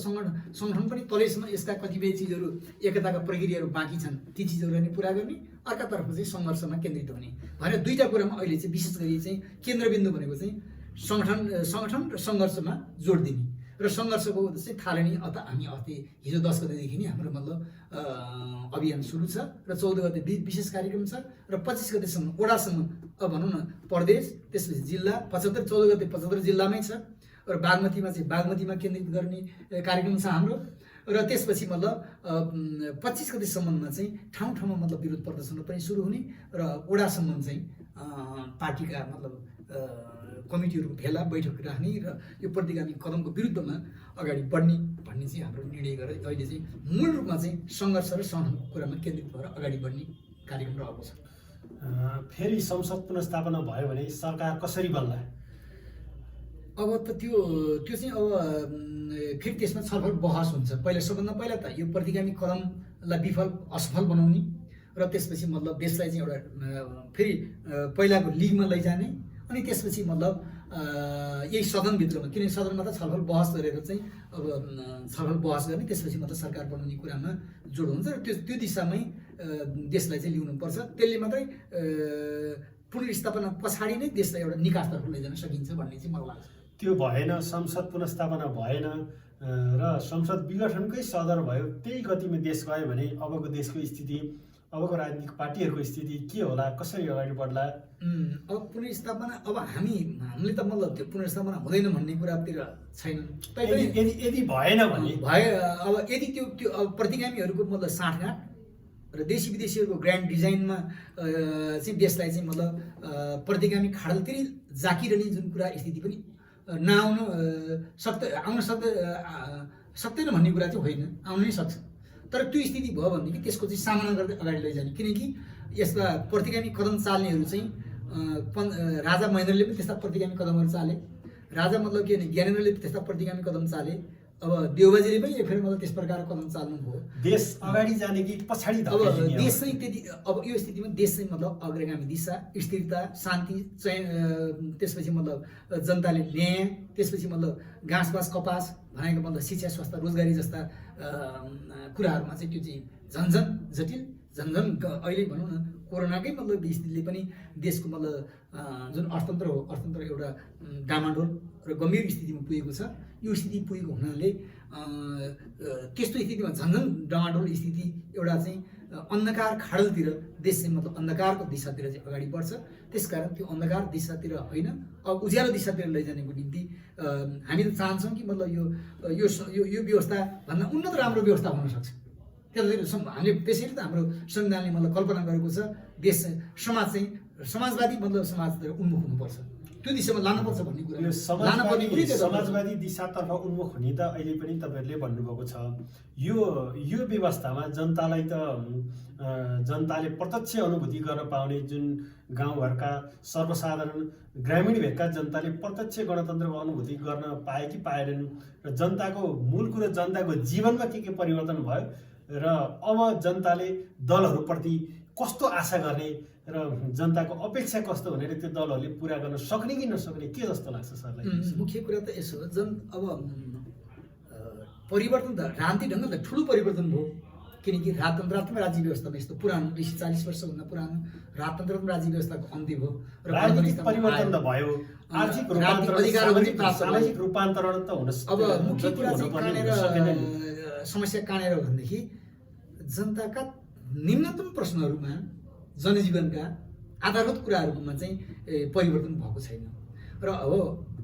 B: सङ्गठन पनि तलैसम्म यसका कतिपय चिजहरू एकताका प्रक्रियाहरू बाँकी छन्, ती चिजहरूलाई नै पुरा गर्ने, अर्कातर्फ चाहिँ सङ्घर्षमा केन्द्रित हुने भनेर दुईवटा कुरामा अहिले चाहिँ विशेष गरी चाहिँ केन्द्रबिन्दु भनेको चाहिँ सङ्गठन र सङ्घर्षमा जोड दिने र सङ्घर्षको चाहिँ थालनी अत हामी अस्ति हिजो 10 गतेदेखि नै हाम्रो मतलब अभियान सुरु छ र 14 गते विशेष कार्यक्रम छ र 25 गतेसम्म वडासम्म अब भनौँ न प्रदेश, त्यसपछि जिल्ला 75, 14 गते 75 जिल्लामै छ र बागमतीमा चाहिँ बागमतीमा केन्द्रित गर्ने कार्यक्रम छ हाम्रो र त्यसपछि मतलब 25 गतेसम्ममा चाहिँ ठाउँ ठाउँमा मतलब विरोध प्रदर्शन पनि सुरु हुने र वडासम्म चाहिँ पार्टीका मतलब कमिटीहरूको भेला बैठक राख्ने र यो प्रतिगामी कदमको विरुद्धमा अगाडि बढ्ने भन्ने चाहिँ हाम्रो निर्णय गरेर अहिले चाहिँ मूल रूपमा चाहिँ सङ्घर्ष र सङ्गठनको कुरामा केन्द्रित भएर अगाडि बढ्ने कार्यक्रम रहेको छ।
A: फेरि संसद पुनर्स्थापना भयो भने सरकार कसरी बन्ला?
B: अब त त्यो चाहिँ अब फेरि त्यसमा छलफल बहस हुन्छ। सबभन्दा पहिला त यो प्रतिगामी कदमलाई असफल बनाउने र त्यसपछि मतलब देशलाई चाहिँ एउटा फेरि पहिलाको लिगमा लैजाने अनि त्यसपछि मतलब यही सदनभित्रमा, किनकि सदनमा त छलफल बहस गरेर चाहिँ अब छलफल बहस गर्ने, त्यसपछि मतलब सरकार बनाउने कुरामा जोड हुन्छ र त्यो दिशामै देशलाई चाहिँ ल्याउनुपर्छ। त्यसले मात्रै पुनर्स्थापना पछाडि नै देशलाई एउटा निकासतर्फ लैजान सकिन्छ भन्ने चाहिँ मलाई लाग्छ।
A: त्यो भएन, संसद पुनर्स्थापना भएन र संसद विघटनकै सदर भयो, त्यही गतिमा देश गयो भने अबको देशको स्थिति, अबको राजनीतिक पार्टीहरूको स्थिति के होला, कसरी अगाडि बढ्ला?
B: अब पुनर्स्थापना अब हामीले त मतलब त्यो पुनर्स्थापना हुँदैन भन्ने कुरातिर छैन।
A: यदि भएन भने
B: अब यदि त्यो अब प्रतिगामीहरूको मतलब साँठगाँठ र देशी विदेशीहरूको ग्रान्ड डिजाइनमा चाहिँ देशलाई चाहिँ मतलब प्रतिगामी खाडलतिर जाकिरहने जुन कुरा स्थिति पनि आउन सक्दैन भन्ने कुरा चाहिँ होइन, आउन नै सक्छ। तर त्यो स्थिति भयो भनेदेखि त्यसको चाहिँ सामना गर्दै अगाडि लैजाने, किनकि यसमा प्रतिगामी कदम चाल्नेहरू चाहिँ राजा महेन्द्रले पनि त्यस्ता प्रतिगामी कदमहरू चाले, राजा मतलब के भने ज्ञानेन्द्रले त्यस्ता प्रतिगामी कदम चाले, अब देवबाजीले पनि फेरि मतलब त्यस प्रकारको कदम चाल्नु भयो।
A: देश अगाडि जाने कि पछाडि?
B: अब देश चाहिँ त्यति अब यो स्थितिमा देश चाहिँ मतलब अग्रगामी दिशा, स्थिरता, शान्ति, त्यसपछि मतलब जनताले न्याय, त्यसपछि मतलब घाँसबास कपास भनेको मतलब शिक्षा, स्वास्थ्य, रोजगारी जस्ता कुराहरूमा चाहिँ त्यो चाहिँ झन्झन जटिल, झन्झन अहिले भनौँ न कोरोनाकै मतलब स्थितिले पनि देशको मतलब जुन अर्थतन्त्र हो, अर्थतन्त्र एउटा डामाडोल र गम्भीर स्थितिमा पुगेको छ। यो स्थिति पुगेको हुनाले त्यस्तो स्थितिमा झन्झन डामाडोल स्थिति एउटा चाहिँ अन्धकार खाडलतिर देश चाहिँ मतलब अन्धकारको दिशातिर चाहिँ अगाडि बढ्छ। त्यसकारण त्यो अन्धकार दिशातिर होइन, अब उज्यालो दिशातिर लैजानेको निम्ति हामी त चाहन्छौँ कि मतलब यो व्यवस्थाभन्दा उन्नत राम्रो व्यवस्था हुनसक्छ। हामीले त्यसरी त हाम्रो संविधानले मतलब कल्पना गरेको छ देश समाज चाहिँ समाजवादी मतलब समाजतिर उन्मुख हुनुपर्छ, त्यो दिशामा लानुपर्छ भन्ने कुरा।
A: समाजवादी दिशातर्फ उन्मुख हुने त अहिले पनि तपाईँहरूले भन्नुभएको छ। यो व्यवस्थामा जनताले प्रत्यक्ष अनुभूति गर्न पाउने, जुन गाउँघरका सर्वसाधारण ग्रामीण भेगका जनताले प्रत्यक्ष गणतन्त्रको अनुभूति गर्न पाए कि पाएनन् र जनताको मूल कुरो जनताको जीवनमा के परिवर्तन भयो र अब जनताले दलहरूप्रति कस्तो आशा गर्ने र जनताको अपेक्षा कस्तो भनेर त्यो दलहरूले पुरा गर्न सक्ने कि नसक्ने के जस्तो लाग्छ सरलाई?
B: मुख्य कुरा त यसो हो, अब परिवर्तन त राजनीतिक ढङ्गले ठुलो परिवर्तन भयो, किनकि राजतन्त्रात्मक राज्य व्यवस्थामा यस्तो पुरानो 40 वर्षभन्दा पुरानो राजतन्त्रात्मक राज्य व्यवस्थाको अन्त्य भयो,
A: राजनीतिक परिवर्तन त भयो, आर्थिक सामाजिक रूपान्तरण त हुन सक्छ।
B: अब मुख्य कुरा चाहिँ कहाँनिर समस्या कहाँनिर भनेदेखि जनताका निम्नतम प्रश्नहरूमा, जनजीवनका आधारभूत कुराहरूमा चाहिँ परिवर्तन भएको छैन र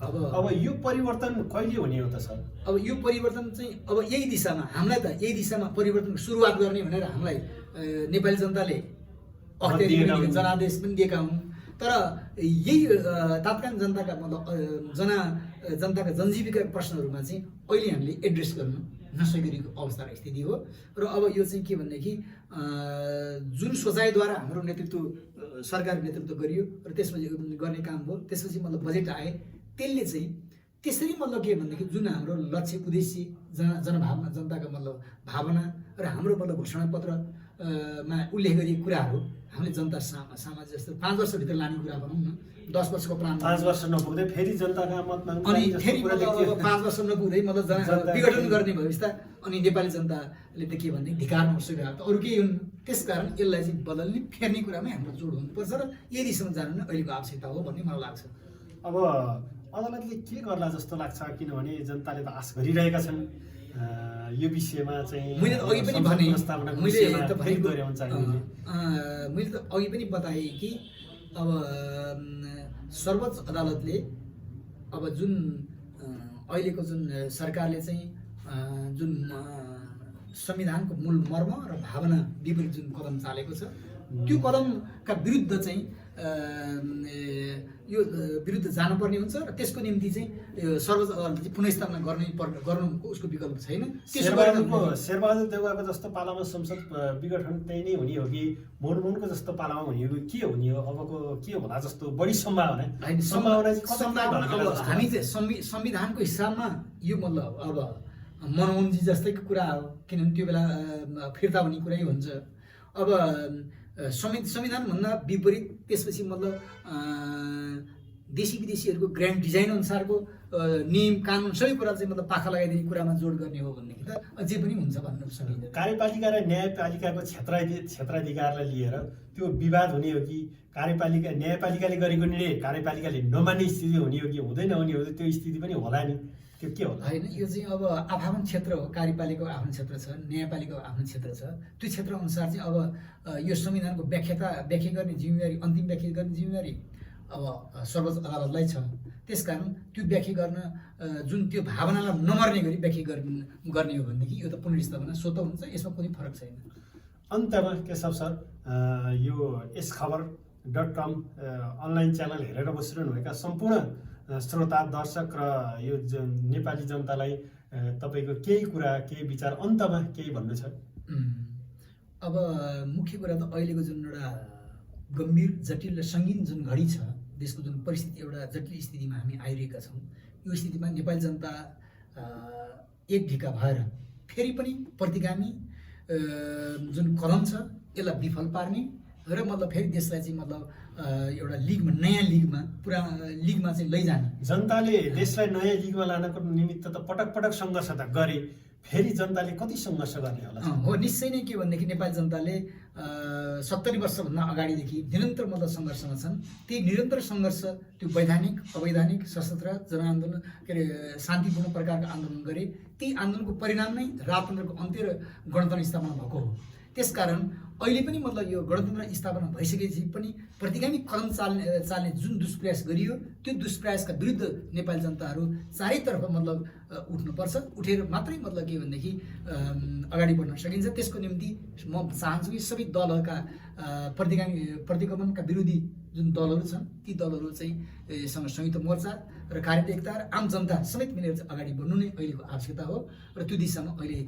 B: अब
A: यो परिवर्तन कहिले हुने हो त सर?
B: अब यो परिवर्तन चाहिँ अब यही दिशामा हामीलाई त यही दिशामा परिवर्तनको सुरुवात गर्ने भनेर हामीलाई नेपाली जनताले जनादेश पनि दिएका हुन्। तर यही तात्कालीन जनताका मतलब जनताका जनजीविका प्रश्नहरूमा चाहिँ अहिले हामीले एड्रेस गर्नु नसकेको अवस्था र स्थिति हो। र अब यो चाहिँ के भनेदेखि जुन सोचाइद्वारा हाम्रो नेतृत्व सरकार नेतृत्व गरियो र त्यसपछि गर्ने काम भयो, त्यसपछि मतलब बजेट आए, त्यसले चाहिँ त्यसरी मतलब के भनेदेखि जुन हाम्रो लक्ष्य उद्देश्य जनभावना जनताको मतलब भावना र हाम्रो मतलब घोषणापत्र मा उल्लेख गरिएको कुराहरू हामीले जनता सामा जस्तो 5 वर्षभित्र लाने कुरा भनौँ न, 10 वर्षको प्लान
A: 5 वर्ष नपुग्दै फेरि जनताका मत माग्नु
B: अनि फेरि मतलब 5 वर्ष नपुग्दै मतलब विघटन गर्ने भएपछि त अनि नेपाली जनताले त के भने धिक्कार्न सुविधा त अरू केही हुन्। त्यसकारण यसलाई चाहिँ बदल्ने फेर्ने कुरामै हाम्रो जोड हुनुपर्छ र यही दिशामा जानु नै अहिलेको आवश्यकता हो भन्ने मलाई लाग्छ।
A: अब अदालतले के गर्ला जस्तो लाग्छ, किनभने जनताले त आश गरिरहेका छन् यो विषयमा चाहिँ
B: मैले त अघि पनि भने मैले त अघि पनि बताएँ कि अब सर्वोच्च अदालतले अब जुन अहिलेको जुन सरकारले चाहिँ जुन संविधानको मूल मर्म र भावना विपरीत जुन कदम चालेको छ त्यो कदमका विरुद्ध चाहिँ यो विरुद्ध जानुपर्ने हुन्छ र त्यसको निम्ति चाहिँ सर्वोच्च अदालतले चाहिँ पुनर्स्थापना गर्नुको उसको विकल्प छैन।
A: शेरबहादुर देउवाको जस्तो पालामा संसद विघटन त्यही नै हुने हो कि मोहनमोहनको जस्तो पालामा हुने हो, के हुने हो, अबको के होला जस्तो बढी सम्भावना
B: हामी चाहिँ संविधानको हिसाबमा यो मतलब अब मनमोहनजी जस्तैको कुरा हो, किनभने त्यो बेला फिर्ता हुने कुरै हुन्छ। अब संविधानभन्दा विपरीत त्यसपछि मतलब देशी विदेशीहरूको ग्रान्ड डिजाइन अनुसारको नियम कानुन सबै कुरा चाहिँ मतलब पाखा लगाइदिने कुरामा जोड गर्ने हो भनेदेखि त अझै पनि हुन्छ भन्न सकिन्छ।
A: कार्यपालिका र न्यायपालिकाको क्षेत्राधिकारलाई लिएर त्यो विवाद हुने हो कि न्यायपालिकाले गरेको निर्णय कार्यपालिकाले नमान्ने स्थिति हुने हो कि हुँदैन हुने हो, त्यो स्थिति पनि होला नि, त्यो के होला?
B: होइन, यो चाहिँ अब आफ्नो क्षेत्र हो, कार्यपालिकाको आफ्नो क्षेत्र छ, न्यायपालिकाको आफ्नो क्षेत्र छ। त्यो क्षेत्र अनुसार चाहिँ अब यो संविधानको व्याख्या गर्ने जिम्मेवारी, अन्तिम व्याख्या गर्ने जिम्मेवारी अब सर्वोच्च अदालतलाई छ। त्यसकारण त्यो व्याख्या गर्न जुन त्यो भावनालाई नमर्ने गरी व्याख्या गर्ने हो भनेदेखि यो त पुनर्स्थापना स्वत हुन्छ, यसमा कुनै फरक छैन।
A: अन्त्यमा केशव सर, यो यसखबर.com अनलाइन च्यानल हेरेर बसिरहनुभएका सम्पूर्ण श्रोता दर्शक र यो नेपाली जनतालाई तपाईँको केही कुरा, केही विचार, अन्तमा केही भन्नु छ?
B: अब मुख्य कुरा त अहिलेको जुन एउटा गम्भीर जटिल र सङ्गीन जुन घडी छ, देशको जुन परिस्थिति एउटा जटिल स्थितिमा हामी आइरहेका छौँ, यो स्थितिमा नेपाली जनता एक ढिका भएर फेरि पनि प्रतिगामी जुन कदम छ यसलाई विफल पार्ने र मतलब फेरि देशलाई चाहिँ मतलब एउटा लिगमा, नयाँ लिगमा, पुरा लिगमा चाहिँ लैजाने। जनताले
A: देशलाई नयाँ लिगमा लानको निमित्त त पटक पटक सङ्घर्ष त गरे, फेरि जनताले कति सङ्घर्ष गर्ने होला?
B: हो, निश्चय नै के भनेदेखि नेपाली जनताले 70 वर्षभन्दा अगाडिदेखि निरन्तर मतलब सङ्घर्षमा छन्। त्यही निरन्तर सङ्घर्ष त्यो वैधानिक, अवैधानिक, सशस्त्र जनआन्दोलन के अरे शान्तिपूर्ण प्रकारको आन्दोलन गरे। त्यही आन्दोलनको परिणाम नै राजतन्त्रको अन्त्य र गणतन्त्र स्थापना भएको हो। त्यसकारण अहिले पनि मतलब यो गणतन्त्र स्थापना भइसकेपछि पनि प्रतिगामी कदम चाल्ने जुन दुष्प्रयास गरियो, त्यो दुष्प्रयासका विरुद्ध नेपाली जनताहरू चारैतर्फ मतलब उठ्नुपर्छ। उठेर मात्रै मतलब के भनेदेखि अगाडि बढ्न सकिन्छ। त्यसको निम्ति म चाहन्छु कि सबै दलहरूका प्रतिगमनका विरोधी जुन दलहरू छन्, ती दलहरू चाहिँ सँग संयुक्त मोर्चा र कार्यरत एकता र आम जनता समेत मिलेर चाहिँ अगाडि बढ्नु नै अहिलेको आवश्यकता हो। र त्यो दिशामा अहिले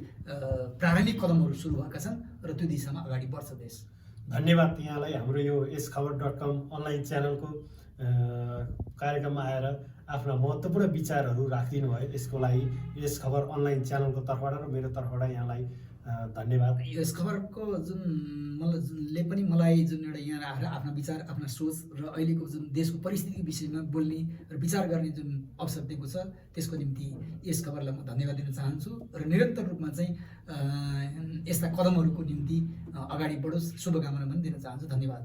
B: प्रारम्भिक कदमहरू सुरु भएका छन् र त्यो दिशामा अगाडि बढ्छ देश।
A: धन्यवाद यहाँलाई हाम्रो यो यसखबर.com अनलाइन च्यानलको कार्यक्रममा आएर आफ्ना महत्त्वपूर्ण विचारहरू राखिदिनु भयो। यसको लागि यसखबर अनलाइन च्यानलको तर्फबाट र मेरो तर्फबाट यहाँलाई धन्यवाद।
B: यस खबरको जुनले पनि मलाई जुन एउटा यहाँ आएर आफ्ना विचार, आफ्ना सोच र अहिलेको जुन देशको परिस्थितिको विषयमा बोल्ने र विचार गर्ने जुन अवसर दिएको छ, त्यसको निम्ति यस खबरलाई म धन्यवाद दिन चाहन्छु र निरन्तर रूपमा चाहिँ यस्ता कदमहरूको निम्ति अगाडि बढोस् शुभकामना पनि दिन चाहन्छु। धन्यवाद।